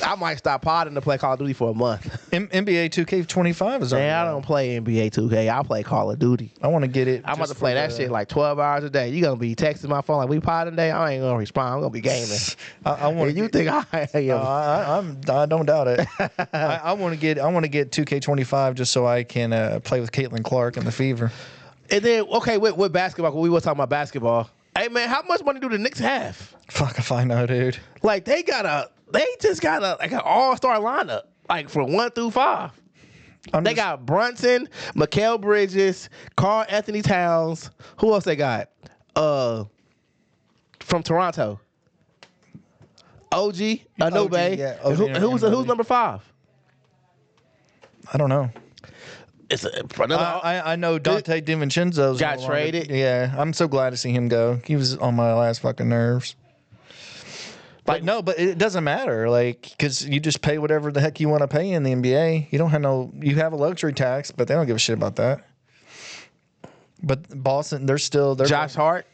I might stop podding to play Call of Duty for a month. NBA 2K25 is already Man, I out. don't play NBA 2K. I play Call of Duty. I want to get it. I'm about to play that shit like 12 hours a day. You gonna be texting my phone like we podding today? I ain't gonna respond. I'm gonna be gaming. I want And you think I am? I don't doubt it. I want to get 2K25 just so I can play with Caitlin Clark and the Fever. And then, okay, with basketball, when we were talking about basketball, hey, man, how much money do the Knicks have? Fuck if I know, dude. Like, they just got like an all-star lineup, like from 1 through 5. They got Brunson, Mikal Bridges, Karl Anthony Towns. Who else they got? From Toronto. OG, Anunoby. yeah, OG Who's Anunoby. number 5? I don't know. It's another. I know Dante DiVincenzo's Got no longer- traded? Yeah, I'm so glad to see him go. He was on my last fucking nerves. But no, but it doesn't matter, like, because you just pay whatever the heck you want to pay in the NBA. You don't have you have a luxury tax, but they don't give a shit about that. But Boston, they're Josh Hart.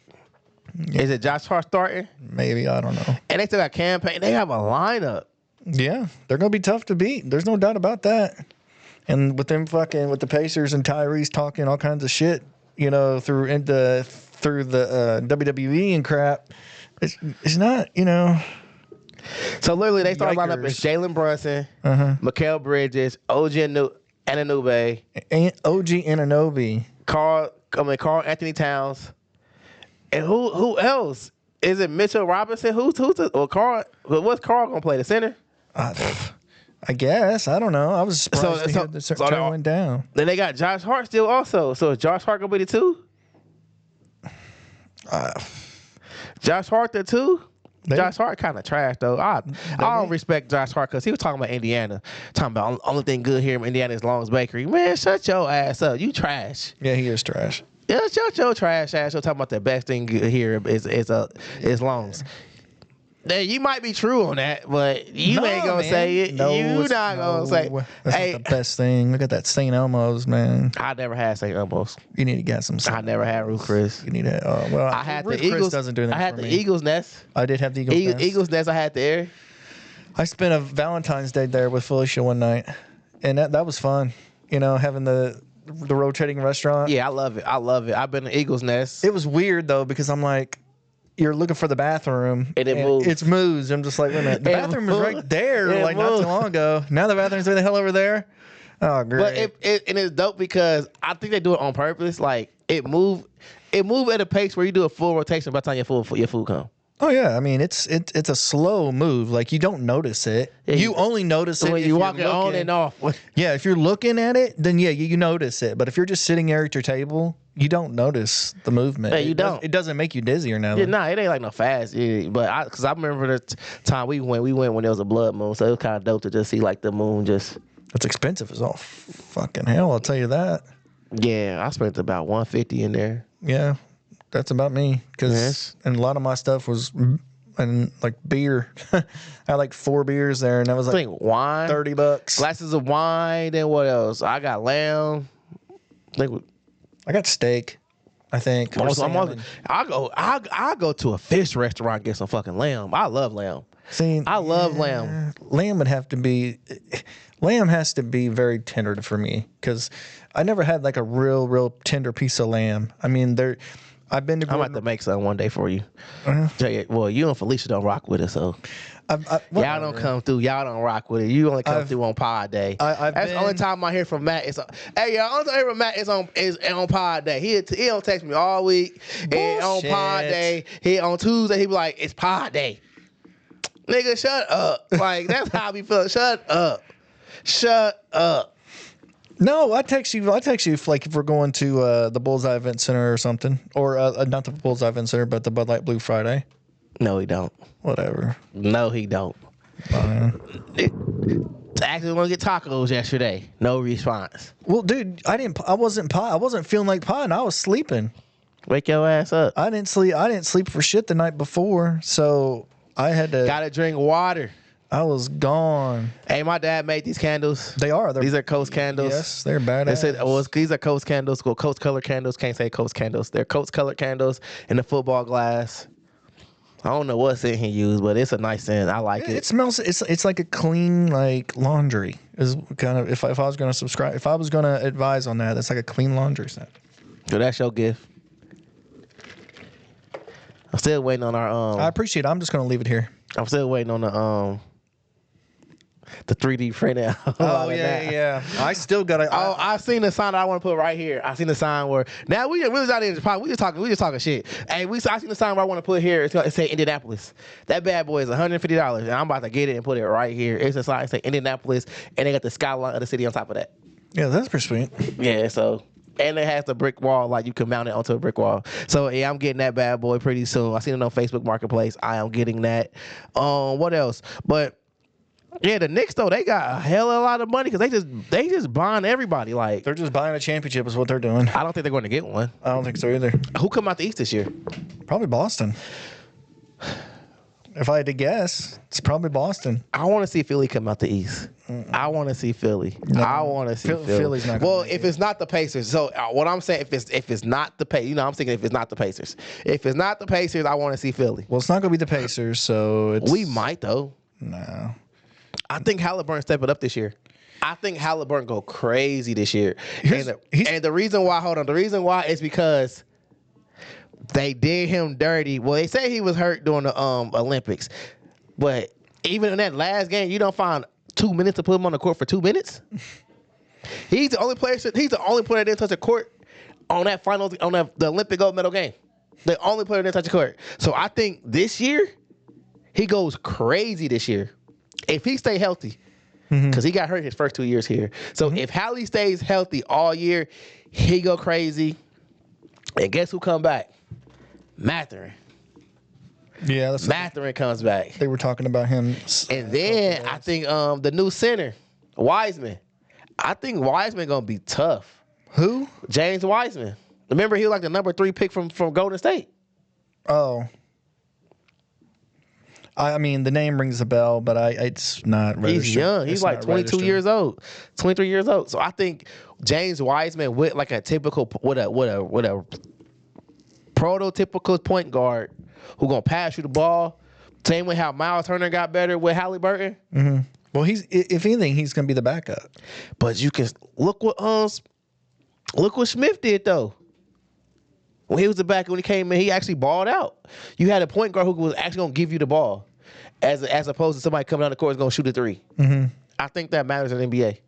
Is it Josh Hart starting? maybe, I don't know. And they still got campaign. They have a lineup. Yeah, they're gonna be tough to beat. There's no doubt about that. And with them with the Pacers and Tyrese talking all kinds of shit, you know, through the WWE and crap, it's not, you know. So literally, they started lineup Yikers. as Jalen Brunson, Mikal Bridges, OG Anunoby, OG Anunoby. Karl Anthony Towns, and who else? Is it Mitchell Robinson? What's Karl gonna play, the center? I guess. I don't know. I was surprised to hear the turn went down. Then they got Josh Hart still also. So is Josh Hart gonna be the 2? Josh Hart the 2? Josh Hart kind of trash though. I don't respect Josh Hart because he was talking about Indiana, talking about only thing good here in Indiana is Long's Bakery. Man, shut your ass up. You trash. Yeah, he is trash. Yeah, shut your trash ass. You're talking about the best thing good here is Long's. Now, you might be true on that, but you ain't gonna say it. No, you not gonna say. That's Hey, not the best thing. Look at that St. Elmo's, man. I never had St. Elmo's. You need to get some. I never had Ruth Chris. You need to. Well, I had Ruth the Eagles. Chris doesn't do anything I had for the me. Eagles Nest. I did have the Eagles Nest. Eagles Nest. I had there. I spent a Valentine's Day there with Felicia one night, and that was fun. You know, having the rotating restaurant. Yeah, I love it. I love it. I've been to Eagles Nest. It was weird though because I'm like, you're looking for the bathroom And it moves. It moves. I'm just like, wait a minute. The It bathroom was moves. right there, It like not moves. too long ago. Now the bathroom's way the hell over there. Oh, great. But and it's dope because I think they do it on purpose. Like it move at a pace where you do a full rotation by the time your food come. Oh yeah, I mean it's a slow move. Like you don't notice it. Yeah, you only notice it when if you you're walk it on looking. and off. Yeah, if you're looking at it, then yeah, you notice it. But if you're just sitting there at your table, you don't notice the movement. Yeah, you don't. It doesn't make you dizzy or nothing. Yeah, nah, it ain't like no fast. Yeah, but because I remember the time we went when there was a blood moon, so it was kind of dope to just see like the moon just. It's expensive as all fucking hell. I'll tell you that. Yeah, I spent about $150 in there. Yeah, that's about me. Yes. And a lot of my stuff was and like beer. I had like 4 beers there, and that was I like think wine, $30. glasses of wine. Then what else? I got lamb. I think I got steak. I think. or salmon. I go to a fish restaurant and get some fucking lamb. I love lamb. See, I love lamb. Lamb would have to be. Lamb has to be very tender for me because I never had like a real tender piece of lamb. I mean, I've been to. I'm about to make some one day for you. Well, you and Felicia don't rock with it, so y'all don't come through. Y'all don't rock with it. You only come through on Pod Day. That's the only time I hear from Matt. Hey, y'all, only time I hear from Matt is on Pod Day. He don't text me all week. And on Pod Day, on Tuesday he be like, "It's Pod Day." Nigga, shut up. Like that's how I be feeling. Shut up. Shut up. No, I text you if like if we're going to the Bullseye Event Center or something, or not the Bullseye Event Center, but the Bud Light Blue Friday. No, he don't. Whatever. No, he don't. I actually want to get tacos yesterday. No response. Well, dude, I wasn't feeling like pie, and I was sleeping. Wake your ass up. I didn't sleep for shit the night before, so I had to. Gotta drink water. I was gone. Hey, my dad made these candles. They are. These are Coast candles. Yes, they're badass. They said, these are Coast candles. Well, Coast colored candles. Can't say Coast candles. They're Coast colored candles in the football glass. I don't know what scent he used, but it's a nice scent. I like it. It smells. It's like a clean like laundry. Is kind of if I was going to subscribe, if I was going to advise on that, it's like a clean laundry scent. So that's your gift. I'm still waiting on our I appreciate it. I'm just going to leave it here. I'm still waiting on the 3D printout. Oh yeah. I still got to. I seen the sign that I want to put right here. I seen the sign where now we was out in the pod. We just talking shit. Hey, I seen the sign where I want to put here. It say Indianapolis. That bad boy is $150, and I'm about to get it and put it right here. It's a sign say Indianapolis, and they got the skyline of the city on top of that. Yeah, that's pretty sweet. Yeah, so. And it has the brick wall, like you can mount it onto a brick wall. So yeah, I'm getting that bad boy pretty soon. I seen it on Facebook Marketplace. I am getting that. What else? But yeah, the Knicks though, they got a hell of a lot of money because they just bond everybody. Like They're just buying a championship is what they're doing. I don't think they're going to get one. I don't think so either. Who come out the East this year? Probably Boston. If I had to guess, it's probably Boston. I want to see Philly come out the East. I want to see Philly. No. I want to see Philly. Philly's not gonna well, make if it. it's not the Pacers. So what I'm saying, if it's not the Pacers, I'm thinking if it's not the Pacers. If it's not the Pacers, I want to see Philly. Well, it's not going to be the Pacers, so it's... We might though. No. I think Halliburton step it up this year. I think Halliburton go crazy this year. And the reason why is because they did him dirty. Well, they say he was hurt during the Olympics, but even in that last game, you don't find 2 minutes to put him on the court for 2 minutes. He's the only player. He's the only player that didn't touch the court on that the Olympic gold medal game. The only player that didn't touch the court. So I think this year he goes crazy this year if he stay healthy. Because he got hurt his first 2 years here. So if Hallie stays healthy all year, he go crazy. And guess who come back? Matherin. Yeah, that's Matherin comes back. they were talking about him. And then I think the new center, Wiseman. I think Wiseman gonna be tough. Who? James Wiseman. Remember he was like the number 3 pick from Golden State. Oh. I mean, the name rings a bell, but it's not registered. He's young. He's It's like not 22 registered. years old, 23 years old. So I think James Wiseman with like a typical with a prototypical point guard who gonna pass you the ball. Same way how Miles Turner got better with Halliburton. Well, if anything, he's going to be the backup. But you can look what Smith did though. When he was the back, when he came in, he actually balled out. You had a point guard who was actually gonna give you the ball, as opposed to somebody coming down the court is gonna shoot a 3. I think that matters in the NBA.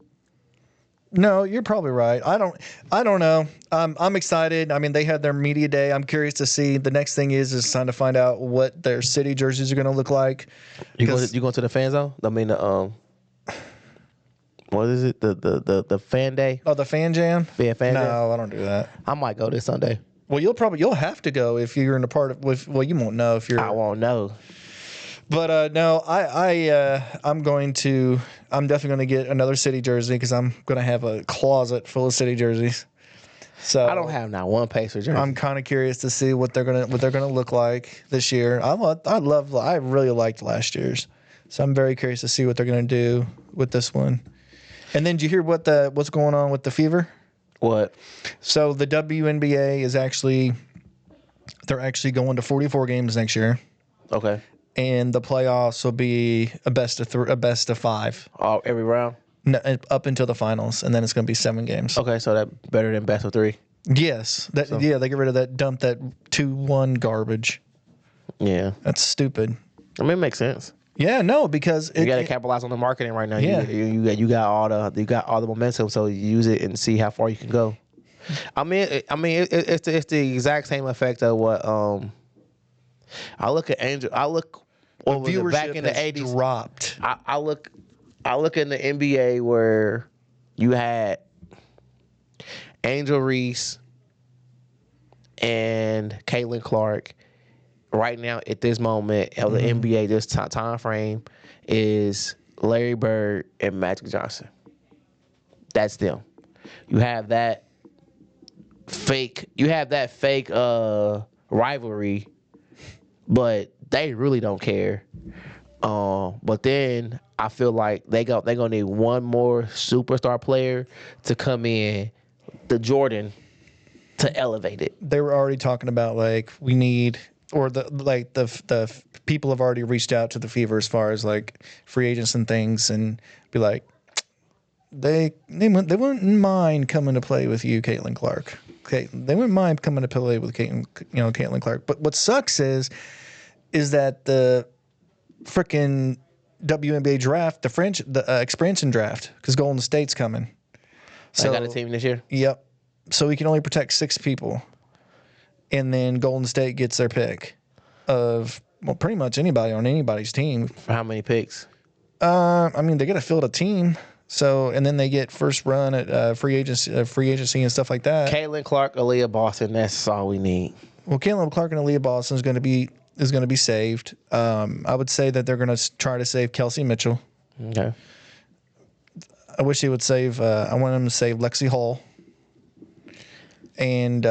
No, you're probably right. I don't know. I'm excited. I mean, they had their media day. I'm curious to see. The next thing is trying to find out what their city jerseys are going to look like. You going to the fan zone? I mean, what is it? The fan day? Oh, the fan jam? Yeah, fan no, jam. I don't do that. I might go this Sunday. Well, you'll have to go if you're in a part of. Well, you won't know if you're. I won't know. But no, I'm definitely going to get another city jersey because I'm going to have a closet full of city jerseys. So I don't have not one Pacer jersey. I'm kind of curious to see what they're gonna look like this year. I really liked last year's, so I'm very curious to see what they're gonna do with this one. And then, did you hear what's going on with the Fever? What? So the WNBA they're actually going to 44 games next year. Okay. And the playoffs will be a best of 5. Every round. No, up until the finals, and then it's going to be 7 games. Okay, so that better than best of 3. Yes, they get rid of that 2-1 garbage. Yeah, That's stupid. I mean, it makes sense. Yeah, no, because You got to capitalize on the marketing right now. Yeah. You got all the momentum, so you use it and see how far you can go. I mean, it's the exact same effect of what I look at Angel. I look over the back in the has '80s. dropped. I look in the NBA where you had Angel Reese and Caitlin Clark. Right now, at this moment of the NBA, this time frame is Larry Bird and Magic Johnson. That's them. You have that fake rivalry, but they really don't care. But then I feel like they're gonna need one more superstar player to come in, the Jordan, to elevate it. They were already talking about like we need, or the people have already reached out to the Fever as far as like free agents and things, and be like they wouldn't mind coming to play with you, Caitlin Clark. Okay, they wouldn't mind coming to play with Caitlin Clark. But what sucks is that the freaking WNBA draft, the expansion draft, because Golden State's coming. So I got a team this year. Yep. So we can only protect 6 people, and then Golden State gets their pick of pretty much anybody on anybody's team. For how many picks? I mean, they got to field a team. So, and then they get first run at free agency and stuff like that. Caitlin Clark, Aaliyah Boston. That's all we need. Well, Caitlin Clark and Aaliyah Boston is going to be saved. I would say that they're going to try to save Kelsey Mitchell. Okay. I wish he would save. I want him to save Lexi Hall. And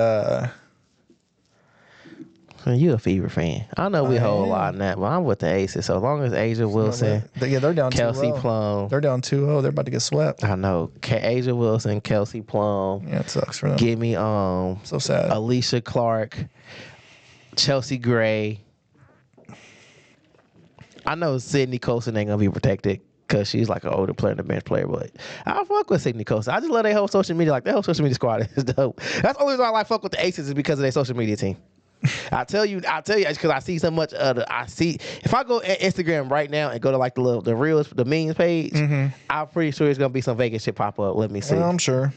You a Fever fan. I know we hold a lot on that, but I'm with the Aces. So as long as Asia Wilson, they're down 2-0. Kelsey Plum. They're down 2-0. They're about to get swept. I know. Asia Wilson, Kelsey Plum. Yeah, it sucks for them. Give me So sad. Alicia Clark, Chelsea Gray. I know Sydney Colson ain't gonna be protected because she's like an older player than a bench player, but I fuck with Sydney Colson. I just love their whole social media. Like their whole social media squad is dope. That's the only reason I like fuck with the Aces is because of their social media team. I tell you, because I see so much of if I go at Instagram right now and go to like the reels, the memes page, I'm pretty sure it's gonna be some Vegas shit pop up. Let me see. Well, I'm sure.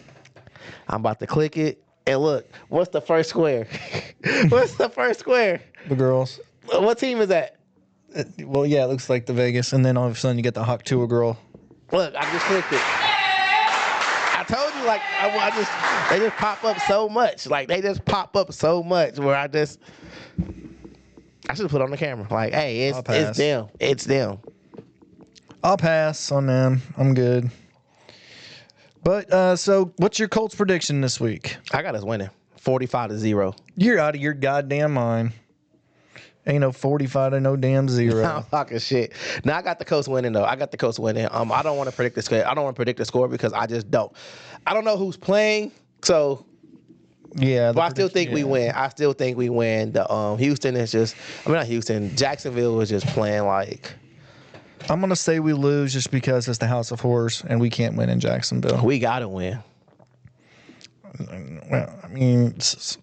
I'm about to click it and look. What's the first square? What's the first square? The girls. What team is that? Well, yeah, it looks like the Vegas, and then all of a sudden you get the Hawk Tua girl. Look, I just clicked it. I told you, like, they just pop up so much. Like, they just pop up so much where I just. I should put it on the camera. Like, hey, I'll it's pass. them. It's them. I'll pass on them. I'm good. But so, what's your Colts prediction this week? I got us winning 45-0. You're out of your goddamn mind. Ain't no 45 to no damn 0. I'm talking shit. Now I got the Colts winning though. I got the Colts winning. I don't want to predict the score. I don't want to predict the score because I just don't. I don't know who's playing. So, Yeah, but I still think we win. I still think we win. The Houston is just. I mean, not Houston. Jacksonville was just playing like. I'm gonna say we lose just because it's the House of Horrors and we can't win in Jacksonville. We gotta win. Well, I mean, so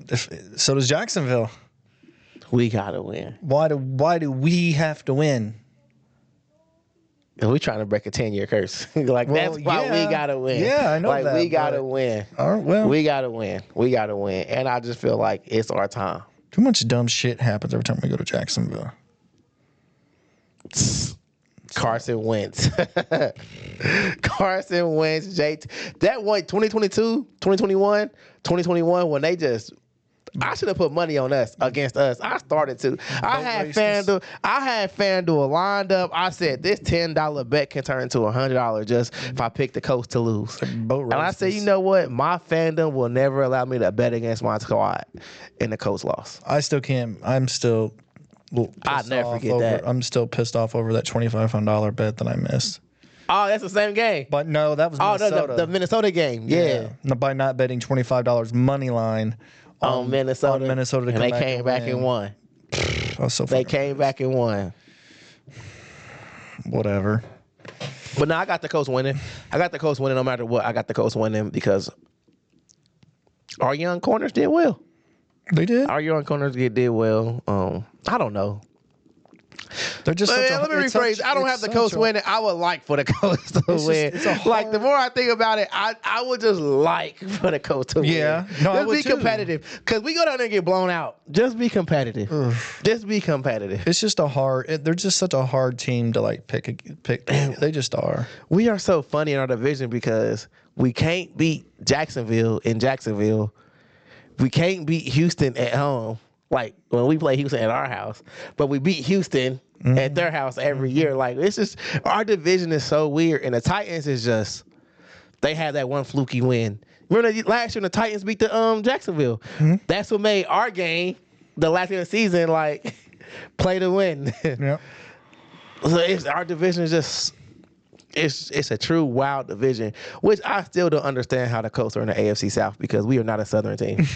does Jacksonville. We gotta win. Why do we have to win? And we trying to break a 10-year curse. Like Well, that's why yeah. we gotta win. Yeah, I know like, that, we gotta but- win. All right, well, We gotta win. We gotta win. And I just feel like it's our time. too much dumb shit happens every time we go to Jacksonville. Carson Wentz. Carson Wentz, that one 2022, 2021, 2021 when they just I should have put money on us against us. I started to. I had FanDuel lined up. I said this $10 bet can turn into $100 just if I pick the Colts to lose. Boat And I said, races. you know what? My fandom will never allow me to bet against my squad, and the Colts lost. I still can't. I'm still. I'll never forget that. I'm still pissed off over that $2,500 bet that I missed. Oh, that's the same game. But no, that was Oh, Minnesota. no, the Minnesota game. Yeah. No, by not betting $25 money line On Minnesota. on Minnesota to and come they back came and back win. and won. I was so They fucking came back and won. whatever. But no, I got the Colts winning. I got the Colts winning no matter what. I got the Colts winning because our young corners did well. They did. Our young corners did well. I don't know. They're just. But such a, let me it's rephrase. such- I don't it's have the such Colts a- winning. I would like for the Colts to just- win. it's a Like the hard- more I think about it, I would just like for the Colts to win. Yeah. No, I just would be too. competitive. Because we go down there and get blown out. Just be competitive. Just be competitive. It's just a hard. They're just such a hard team to like pick. They just are. We are so funny in our division because we can't beat Jacksonville in Jacksonville. We can't beat Houston at home. Like when we play Houston at our house, but we beat Houston at their house every year. Like it's just our division is so weird, and the Titans is just they had that one fluky win. Remember last year the Titans beat the Jacksonville. That's what made our game the last game of the season like play to win. Yeah. So our division is just it's a true wild division, which I still don't understand how the Colts are in the AFC South because we are not a Southern team.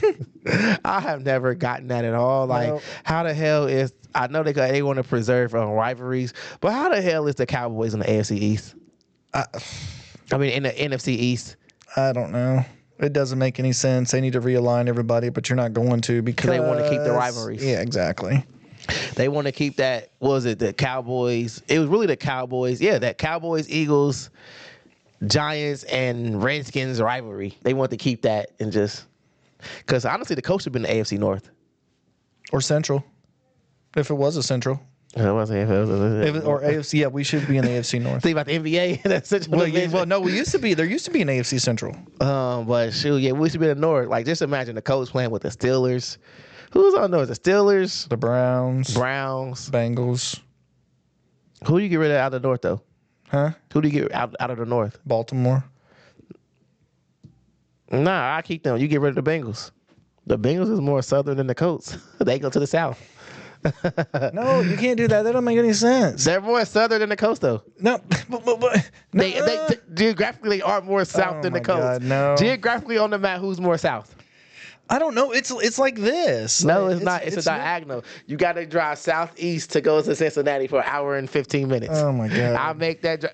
I have never gotten that at all. Like, Nope. how the hell is I know they want to preserve rivalries, but how the hell is the Cowboys in the AFC East? I mean, in the NFC East. I don't know. It doesn't make any sense. They need to realign everybody, but you're not going to because They wanna keep the rivalries. Yeah, exactly. They want to keep that. What was it the Cowboys? It was really the Cowboys. Yeah, that Cowboys, Eagles, Giants, and Redskins rivalry. They want to keep that and just because honestly, the Colts should have been the AFC North. Or Central, if it was a Central. Or AFC, yeah, we should be in the AFC North. think about the NBA. That's such a Well, division. no, we used to be. There used to be an AFC Central. But shoot, yeah, we should be in the North. Like, just imagine the Colts playing with the Steelers. Who's on those? The Steelers, The Browns, Browns. Bengals, Who do you get rid of out of the North, though? huh? Who do you get out of the North? Baltimore. Nah, I keep them. You get rid of the Bengals. The Bengals is more Southern than the Colts. They go to the South. No, you can't do that. That don't make any sense. They're more Southern than the Colts, though. No, but They geographically are more South Oh than the my Colts. God, no. Geographically on the map, who's more South? I don't know. It's like this. No, Like, it's not. It's a diagonal. You got to drive southeast to go to Cincinnati for an hour and 15 minutes. Oh my God. I make that.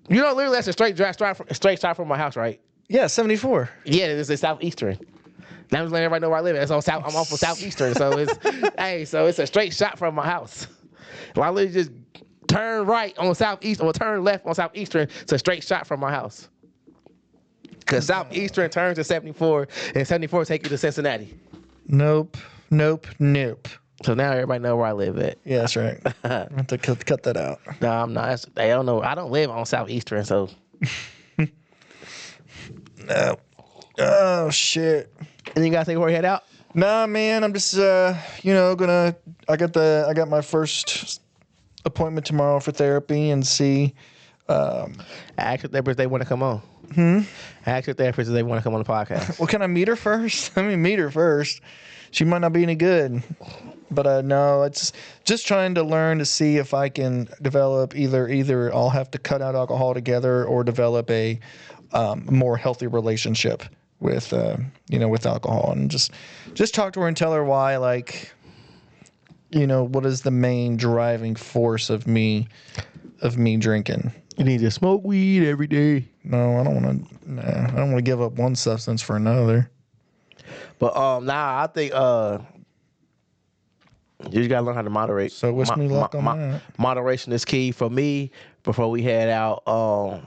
You know, literally, that's a straight shot from my house, right? Yeah, 74. Yeah, it's a southeastern. Now I'm just letting everybody know where I live. It's on South. I'm off of southeastern, so it's so it's a straight shot from my house. If I literally just turn right on southeast or turn left on southeastern, it's a straight shot from my house. Because southeastern turns to 74, and 74 take you to Cincinnati. Nope. So now everybody know where I live at. Yeah, that's right. I have to cut that out. No, I'm not. They don't know. I don't live on southeastern, so. No. Oh shit. And you guys think we're head out? Nah, man, I'm just I got my first appointment tomorrow for therapy and see. Ask your therapist if they want to come on. Ask your therapist if they want to come on the podcast. Well, can I meet her first? Meet her first. She might not be any good. But no, it's just trying to learn to see if I can develop either I'll have to cut out alcohol together or develop a more healthy relationship with with alcohol, and just talk to her and tell her why, like, what is the main driving force of me drinking. You need to smoke weed every day. No, I don't want to. Nah, I don't want to give up one substance for another. But I think you just gotta learn how to moderate. So wish me luck on that. Moderation is key for me. Before we head out, I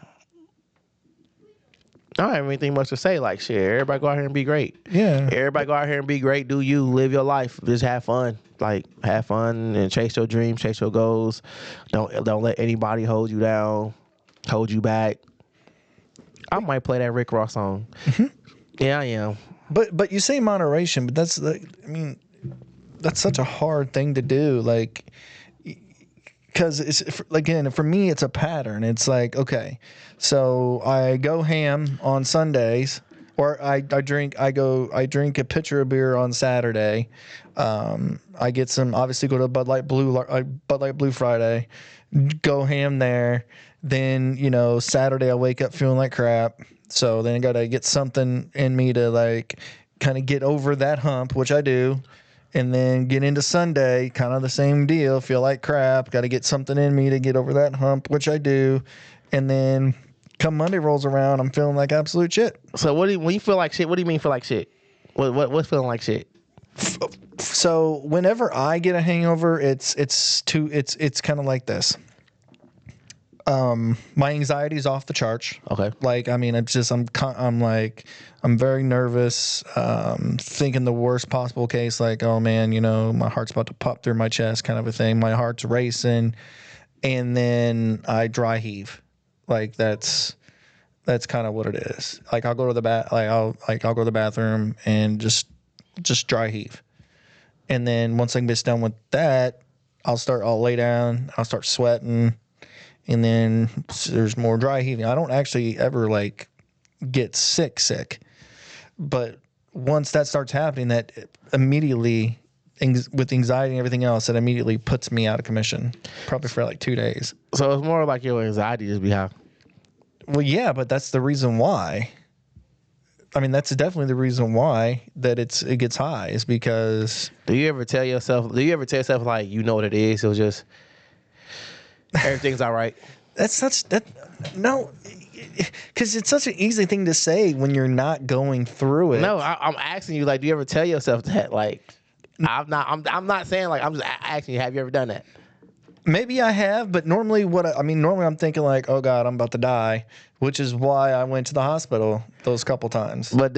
don't have anything much to say. Like, shit, everybody go out here and be great. Yeah. Everybody go out here and be great. Do you live your life? Just have fun. Like, have fun and chase your dreams, chase your goals. Don't let anybody hold you down, hold you back. I might play that Rick Ross song. Yeah, I am. But you say moderation, but that's that's such a hard thing to do. Like, because again, for me, it's a pattern. It's like, okay, so I go ham on Sundays, or I drink a pitcher of beer on Saturday. I get some, obviously go to Bud Light Blue Friday, go ham there. Then, Saturday I wake up feeling like crap. So then I got to get something in me to like kind of get over that hump, which I do. And then get into Sunday, kind of the same deal. Feel like crap. Got to get something in me to get over that hump, which I do. And then come Monday rolls around, I'm feeling like absolute shit. So when you feel like shit, what do you mean feel like shit? What's feeling like shit? So whenever I get a hangover, it's kind of like this. My anxiety's off the charts. Okay. Like, I mean, I'm very nervous, thinking the worst possible case, like, oh man, my heart's about to pop through my chest, kind of a thing. My heart's racing, and then I dry heave. Like, that's kind of what it is. Like, I'll go to the I'll go to the bathroom and just dry heave. And then once I get done with that, I'll lay down, I'll start sweating. And then there's more dry heaving. I don't actually ever like get sick, but once that starts happening, that immediately, with anxiety and everything else, that immediately puts me out of commission, probably for like 2 days. So it's more like your anxiety just be high. Well, yeah, but that's the reason why. I mean, that's definitely the reason why that it gets high, is because. Do you ever tell yourself like, what it is? It was just. Everything's all right. No, because it's such an easy thing to say when you're not going through it. No, I'm asking you, like, do you ever tell yourself that? Like, I'm not saying, like, I'm just asking you, have you ever done that? Maybe I have, but normally normally I'm thinking like, oh God, I'm about to die, which is why I went to the hospital those couple times. But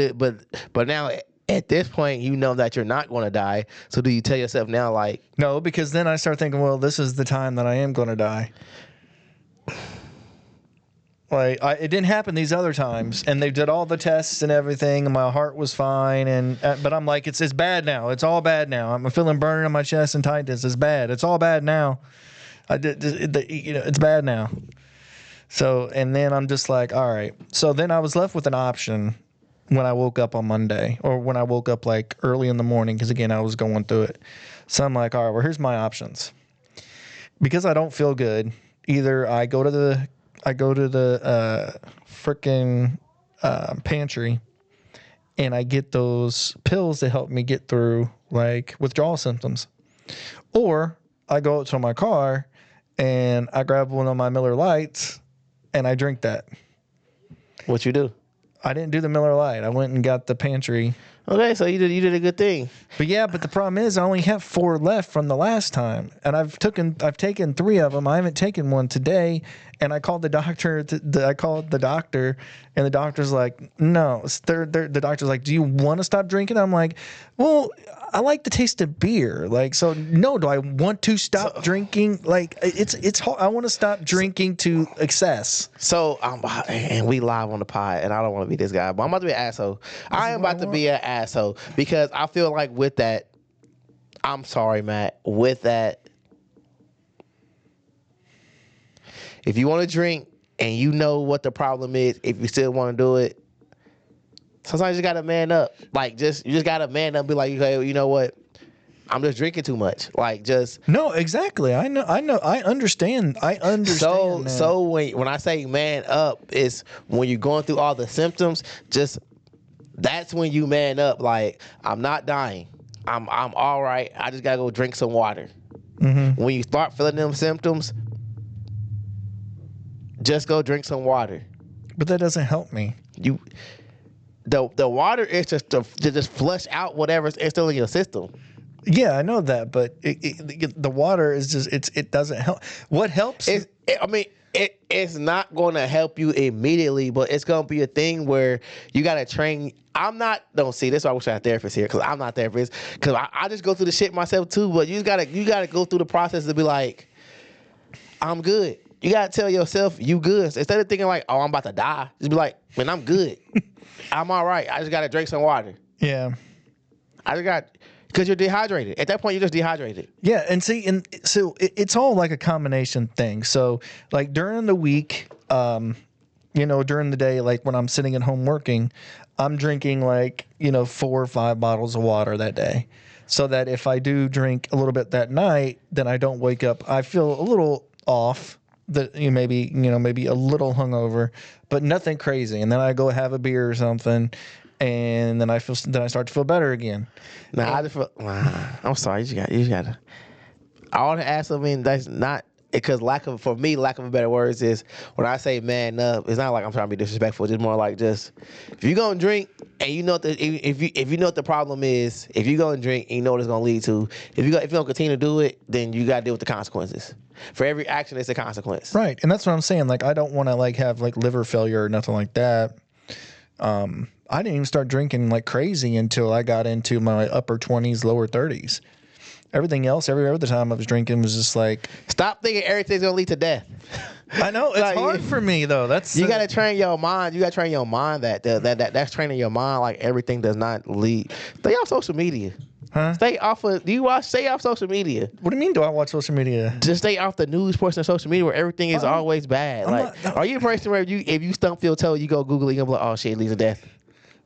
now at this point, you know that you're not going to die. So do you tell yourself now, like... No, because then I start thinking, well, this is the time that I am going to die. Like, it didn't happen these other times, and they did all the tests and everything, and my heart was fine. But I'm like, it's bad now. It's all bad now. I'm feeling burning on my chest and tightness. It's bad. It's all bad now. It's bad now. So, and then I'm just like, all right. So then I was left with an option when I woke up on Monday, or when I woke up like early in the morning, because again, I was going through it. So I'm like, all right, well, here's my options. Because I don't feel good, either I go to the freaking pantry and I get those pills to help me get through like withdrawal symptoms, or I go out to my car and I grab one of my Miller Lights and I drink that. What you do? I didn't do the Miller Lite. I went and got the pantry. Okay, so you did a good thing. But the problem is I only have 4 left from the last time, and I've taken 3 of them. I haven't taken one today, and I called the doctor. I called the doctor, and the doctor's like, "No." The doctor's like, "Do you want to stop drinking?" I'm like, "Well, I like the taste of beer. Like, so no. Do I want to stop drinking? Like, it's hard. I want to stop drinking to excess." So and we live on the pod, and I don't want to be this guy, but I'm about to be an asshole. I am about to be an asshole because I feel like with that, I'm sorry, Matt. With that, if you want to drink and you know what the problem is, if you still want to do it, sometimes you gotta man up. Like you just gotta man up. And be like, okay, you know what? I'm just drinking too much. Like just No, exactly. I know. I understand. so man. when I say man up, it's when you're going through all the symptoms. Just that's when you man up. Like I'm not dying. I'm all right. I just gotta go drink some water. Mm-hmm. When you start feeling them symptoms, just go drink some water. But that doesn't help me. The water is just to just flush out whatever's still in your system. Yeah, I know that, but the water is just it doesn't help. What helps? It's not going to help you immediately, but it's going to be a thing where you got to train. Don't see this. Why I wish I had a therapist here because I'm not a therapist because I just go through the shit myself too. But you gotta go through the process to be like, I'm good. You gotta tell yourself you good instead of thinking like, oh, I'm about to die. Just be like, man, I'm good. I'm all right. I just gotta drink some water. Yeah. Because you're dehydrated. At that point, you're just dehydrated. Yeah, and so it's all like a combination thing. So like during the week, during the day, like when I'm sitting at home working, I'm drinking 4 or 5 bottles of water that day. So that if I do drink a little bit that night, then I don't wake up. I feel a little off. That maybe a little hungover, but nothing crazy. And then I go have a beer or something, and then I start to feel better again. I just feel. I'm sorry. You got to. I want to ask something that's not because lack of a better words is when I say man up. It's not like I'm trying to be disrespectful. It's just more like just if you're gonna drink and you know if you know what the problem is, if you're gonna drink and you know what it's gonna lead to, if you don't continue to do it, then you gotta deal with the consequences. For every action, it's a consequence. Right, and that's what I'm saying. Like I don't want to have liver failure or nothing like that. I didn't even start drinking like crazy until I got into my upper 20s, lower 30s. Everything else, every other time I was drinking was just like... Stop thinking everything's going to lead to death. I know. It's hard for me, though. You got to train your mind. You got to train your mind that's training your mind like everything does not lead. Stay off social media. Huh? Stay off social media. What do you mean do I watch social media? Just stay off the news portion of social media where everything is always bad. Are you a person where if you stump your toe, you go Google it, you're going to be like, oh shit, it leads to death?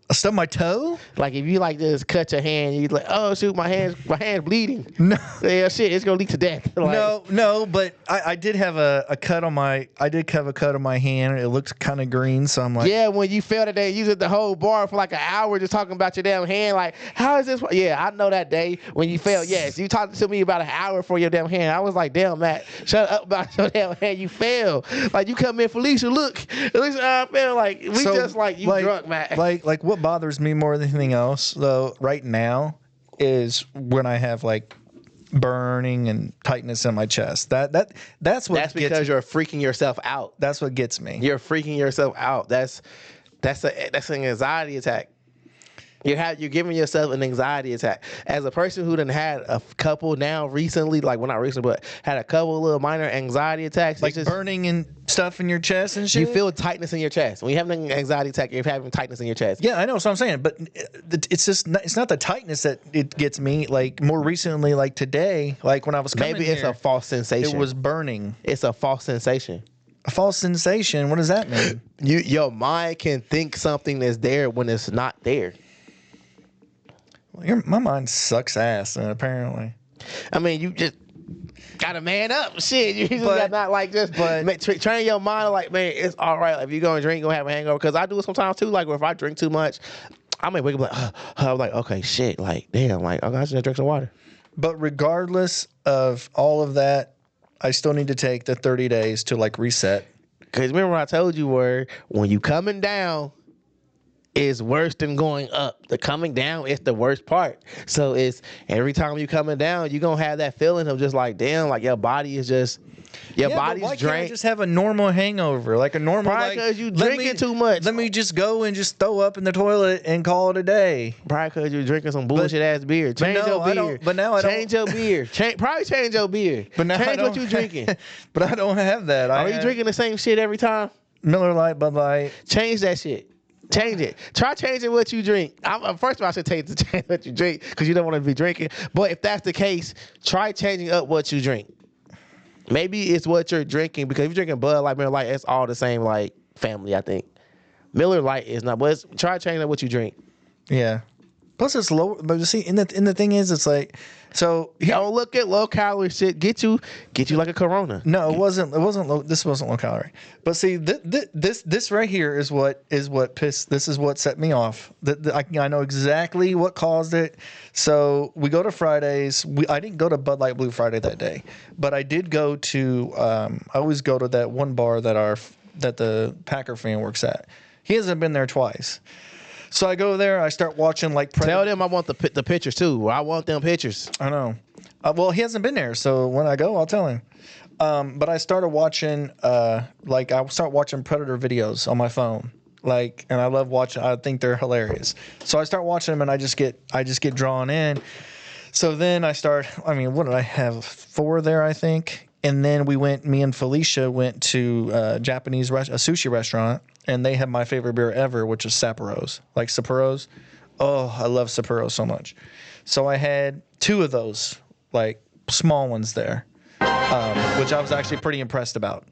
I stubbed my toe? Like if you just cut your hand, you like, oh shoot, my hand's bleeding. No. Yeah, shit, it's gonna lead to death. No, but I did have a cut on my hand. It looked kind of green, so I'm like, yeah, when you fell that day, you did the whole bar for like an hour just talking about your damn hand. Like, how is this? Yeah, I know that day when you fell. Yes, you talked to me about an hour for your damn hand. I was like, damn, Matt, shut up about your damn hand. You fell. Like you come in, Felicia, look. At least I feel like we just like you drunk, Matt. Like what bothers me more than anything else, though, right now, is when I have burning and tightness in my chest. That's because you're freaking yourself out. That's what gets me. You're freaking yourself out. That's an anxiety attack. You're giving yourself an anxiety attack. As a person who done had a couple now recently, well, not recently, but had a couple little minor anxiety attacks. Like just burning and stuff in your chest and shit? You feel tightness in your chest. When you have an anxiety attack, you're having tightness in your chest. Yeah, I know. That's what I'm saying. But it's not the tightness that it gets me. Like more recently, like today, like when I was coming Maybe it's here, a false sensation. It was burning. It's a false sensation. A false sensation? What does that mean? Your mind can think something is there when it's not there. My mind sucks ass, apparently. I mean, you just gotta man up. Shit, you just got not train your mind like, man, it's all right. If you're gonna drink, you're gonna have a hangover. Because I do it sometimes too. Like, if I drink too much, I may wake up like, I'm like, okay, shit, like, damn, like, I gotta drink some water. But regardless of all of that, I still need to take the 30 days to reset. Because remember what I told you when you coming down, is worse than going up. The coming down is the worst part. So it's every time you coming down, you're gonna have that feeling of just like, damn, like your body is just body's why drained. Can't I just have a normal hangover, like a normal? Probably because you drinking too much. Let me just go and just throw up in the toilet and call it a day. Probably because you're drinking some bullshit ass beer. Change your beer. Change your beer. Probably change your beer. But now change what you drinking. But I don't have that. Are you drinking the same shit every time? Miller Lite, Bud Light. Change that shit. Change it. Try changing what you drink. First of all, I should change what you drink because you don't want to be drinking. But if that's the case, try changing up what you drink. Maybe it's what you're drinking because if you're drinking Bud Light, Miller Lite, it's all the same like family, I think. Miller Lite is not, but try changing up what you drink. Yeah. Plus it's low, but you see, and the thing is, it's like, so Don't look at low calorie shit. Get you like a Corona. no, it wasn't low. This wasn't low calorie. But see, this right here is what pissed. This is what set me off. I know exactly what caused it. So we go to Fridays. I didn't go to Bud Light Blue Friday that day, but I did go to. I always go to that one bar that the Packer fan works at. He hasn't been there twice. So I go there. I start watching like. Tell them I want the pictures too. I want them pictures. I know. Well, he hasn't been there, so when I go, I'll tell him. But I started watching, I start watching Predator videos on my phone, and I love watching. I think they're hilarious. So I start watching them, and I just get drawn in. So then I start. I mean, what did I have? 4 there, I think. And then me and Felicia went to a sushi restaurant, and they had my favorite beer ever, which is Sapporos. Like Sapporos. Oh, I love Sapporo so much. So I had 2 of those, like small ones there, which I was actually pretty impressed about.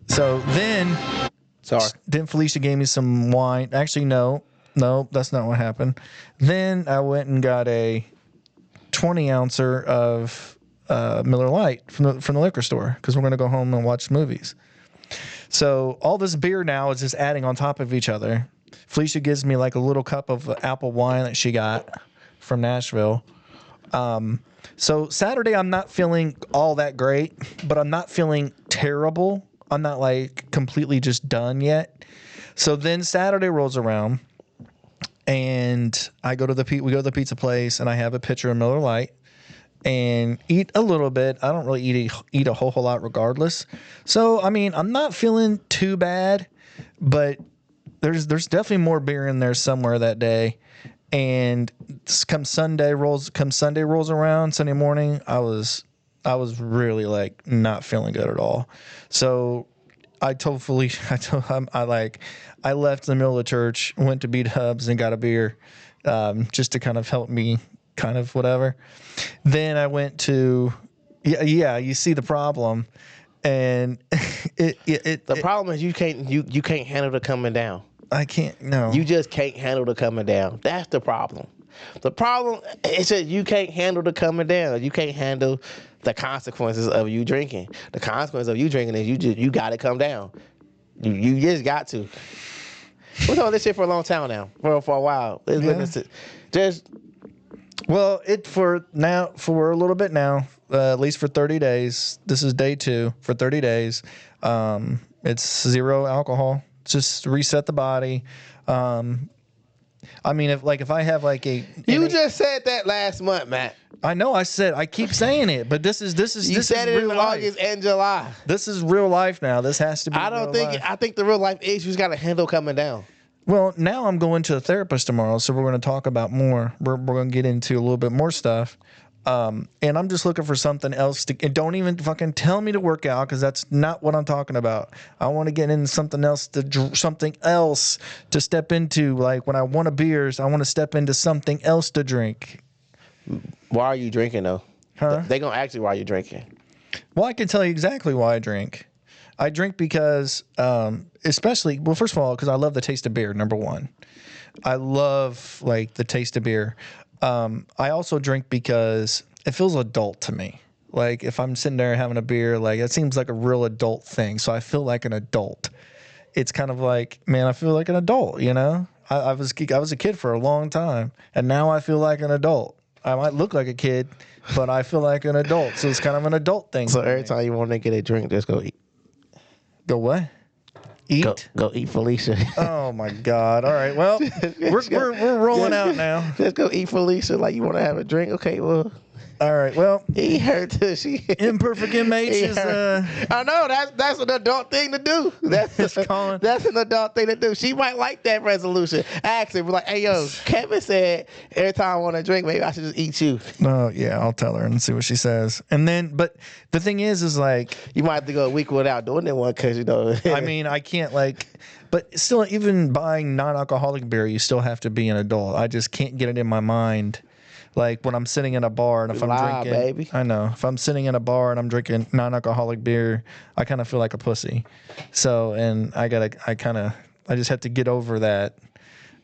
So then Felicia gave me some wine. Actually, no, that's not what happened. Then I went and got a 20-ouncer of Miller Lite from the liquor store because we're going to go home and watch movies. So all this beer now is just adding on top of each other. Felicia gives me like a little cup of apple wine that she got from Nashville. So Saturday I'm not feeling all that great, but I'm not feeling terrible. I'm not like completely just done yet. So then Saturday rolls around, and we go to the pizza place, and I have a pitcher of Miller Lite and eat a little bit. I don't really eat a whole lot regardless. So I mean, I'm not feeling too bad, but there's definitely more beer in there somewhere that day. And come Sunday rolls around, Sunday morning, I was really like not feeling good at all. So I told Felicia, I left in the middle of church, went to Beat Hubs and got a beer, just to kind of help me, kind of whatever. Then I went to, you see the problem, and the problem is you can't handle the coming down. I can't. No, you just can't handle the coming down. That's the problem. The problem is that you can't handle the coming down. You can't handle the consequences of you drinking. The consequence of you drinking is you got to come down. You just got to. We're talking this shit for a long time now. For a while. For a little bit now, at least for 30 days. This is day 2 for 30 days. It's 0 alcohol. Just reset the body. I mean, if I have like you just said that last month, Matt. I know. I keep saying it, but this is you said it in August and July. This is real life now. This has to be. I think the real life issues got to handle coming down. Well, now I'm going to a therapist tomorrow, so we're going to talk about more. We're going to get into a little bit more stuff. And I'm just looking for something else and don't even fucking tell me to work out, because that's not what I'm talking about. I want to get into something else to step into. Like when I want a beers, I want to step into something else to drink. Why are you drinking though? Huh? They gonna ask you why you're drinking. Well, I can tell you exactly why I drink. I drink because, first of all, because I love the taste of beer. Number one, I love like the taste of beer. I also drink because it feels adult to me. Like if I'm sitting there having a beer, like it seems like a real adult thing. So I feel like an adult. It's kind of like, man, I feel like an adult, you know? I was a kid for a long time, and now I feel like an adult. I might look like a kid, but I feel like an adult. So it's kind of an adult thing. So every time you want to get a drink, just go eat. Go what? Eat? Go eat Felicia. Oh my God! All right, well, we're rolling out now. Just go eat Felicia. Like you want to have a drink? Okay, well. All right. Well, He hurt too. She Imperfect MH He is hurt. I know that's an adult thing to do. That's calling. that's an adult thing to do. She might like that resolution. Actually, we're like, hey yo, Kevin said every time I want to drink, maybe I should just eat you. Oh yeah, I'll tell her and see what she says. And then, but the thing is like, You might have to go a week without doing that one because I mean, I can't like, but still, even buying non-alcoholic beer, you still have to be an adult. I just can't get it in my mind. Like when I'm sitting in a bar and if I'm Lie, drinking, baby. I know if I'm sitting in a bar and I'm drinking non-alcoholic beer, I kind of feel like a pussy. So, and I just have to get over that.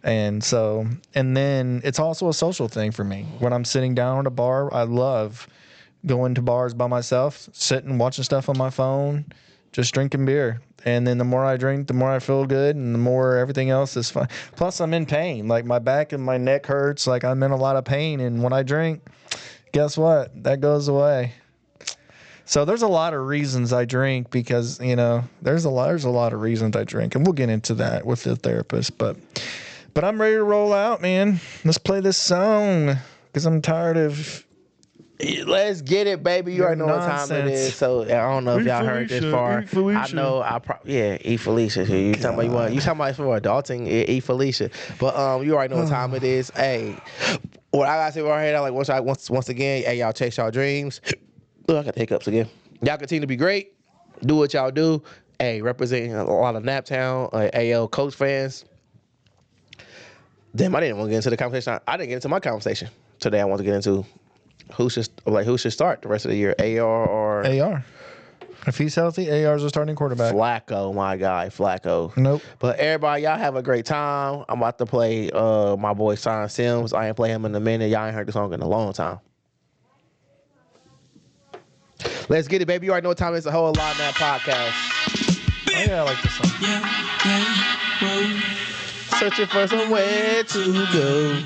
And so, and then it's also a social thing for me. When I'm sitting down at a bar, I love going to bars by myself, sitting, watching stuff on my phone, just drinking beer. And then the more I drink, the more I feel good, and the more everything else is fine. Plus, I'm in pain. Like my back and my neck hurts. Like I'm in a lot of pain. And when I drink, guess what? That goes away. So there's a lot of reasons I drink because, you know, there's a lot of reasons I drink, and we'll get into that with the therapist. But I'm ready to roll out, man. Let's play this song because I'm tired of. Let's get it, baby. You already know what time it Nonsense. is. So I don't know if y'all heard this far. I know. E Felicia. You talking about you talking about for adulting? E Felicia. But you already know what time it is. Hey, what I gotta say right here, like once again, hey, y'all chase y'all dreams. Oh, I got the hiccups again. Y'all continue to be great. Do what y'all do. Hey, representing a lot of Naptown, AL Colts fans. Damn, I didn't want to get into the conversation. I didn't get into my conversation today. I want to get into who should start the rest of the year, AR or AR. If he's healthy, AR's a starting quarterback. Flacco, my guy, Flacco. Nope. But everybody, y'all have a great time. I'm about to play my boy Sean Sims. I ain't play him in a minute. Y'all ain't heard the song in a long time. Let's get it, baby. You already know what time it is. A whole lot in that podcast. Oh, yeah, I like this song. Searching for somewhere to go.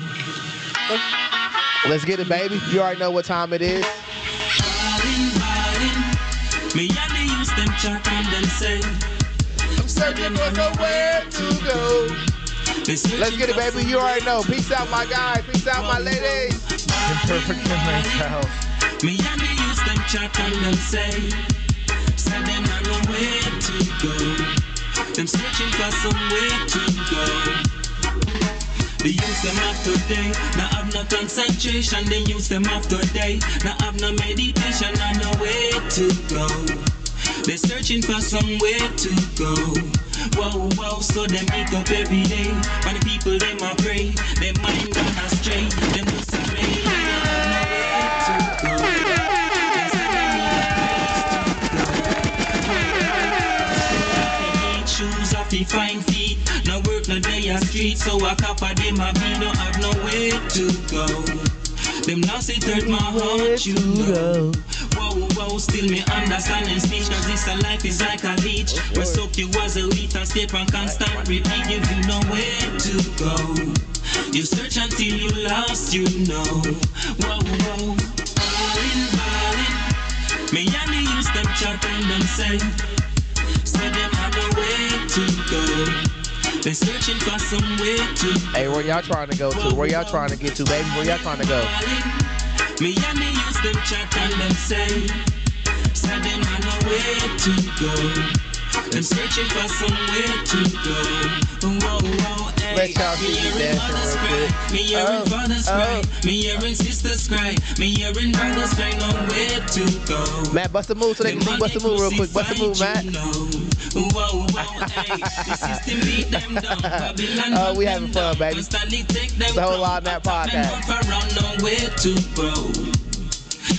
Let's get it, baby. You already know what time it is. Me and the youth them chat and them say I'm searching for somewhere to go. Let's get it, baby. You already know. Peace out, my guy. Peace out, my ladies. Imperfect MH house. Me and the youth them chat and them say them have nowhere to go. Them searching for somewhere to go. The youth them have today, now have no concentration. The youth them have today, now have no meditation and no way to go. They searching for somewhere to go. Whoa, whoa, so they meet up every day. When the people them a pray, their mind gone astray. Them just a pray, they don't have nowhere to go. They say they need a place to go. Need shoes off the fine feet. No work, no day a street, so a copper them a be no have nowhere to go. Them now say third my heart, you know. Whoa, whoa, still me understanding speech, cause this a life is like a leech. We soak you as a wheat and step on constant repeat, give you nowhere to go. You search until you lost, you know. Whoa, whoa, ballin'. Me and the youth them chat and them say them have nowhere to go. They're searching for somewhere to go. Hey, where y'all trying to go to? Where y'all trying to get to, baby? Where y'all trying to go? Me and the youth them chat and them say them have nowhere to go. Them searching for somewhere to go. Whoa, whoa, hey. Let y'all see you dancing real quick. Me hearing fathers cry. Me hearing sisters cry. Me hearing brothers cry. Nowhere to go. Matt, bust the move so they can see. Bust the move real quick. Bust the move, Matt. Whoa, whoa, hey. The system beat them down. Babylon We having fun, baby. Constantly take them It's a whole down. lot in that podcast. Around nowhere to go.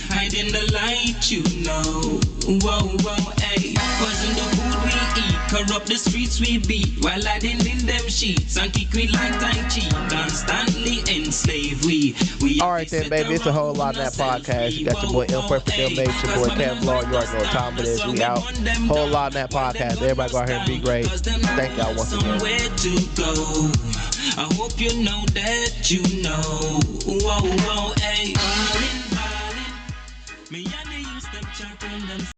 Hide in the light, you know. Whoa, whoa, hey. Poison the food we eat, corrupt the streets we beat, while hiding in them sheets and kick we like Tai Chi. Constantly enslave we. All right then, baby. It's a whole lot in that podcast. You got your boy Imperfect MH, your boy Kev Law. You already know what time it is. We out. Whole lot in that podcast. Everybody go out here and be great. Thank y'all once again. Where to go? I hope you know that you know. Whoa, whoa, hey. Me and the youth them chat and them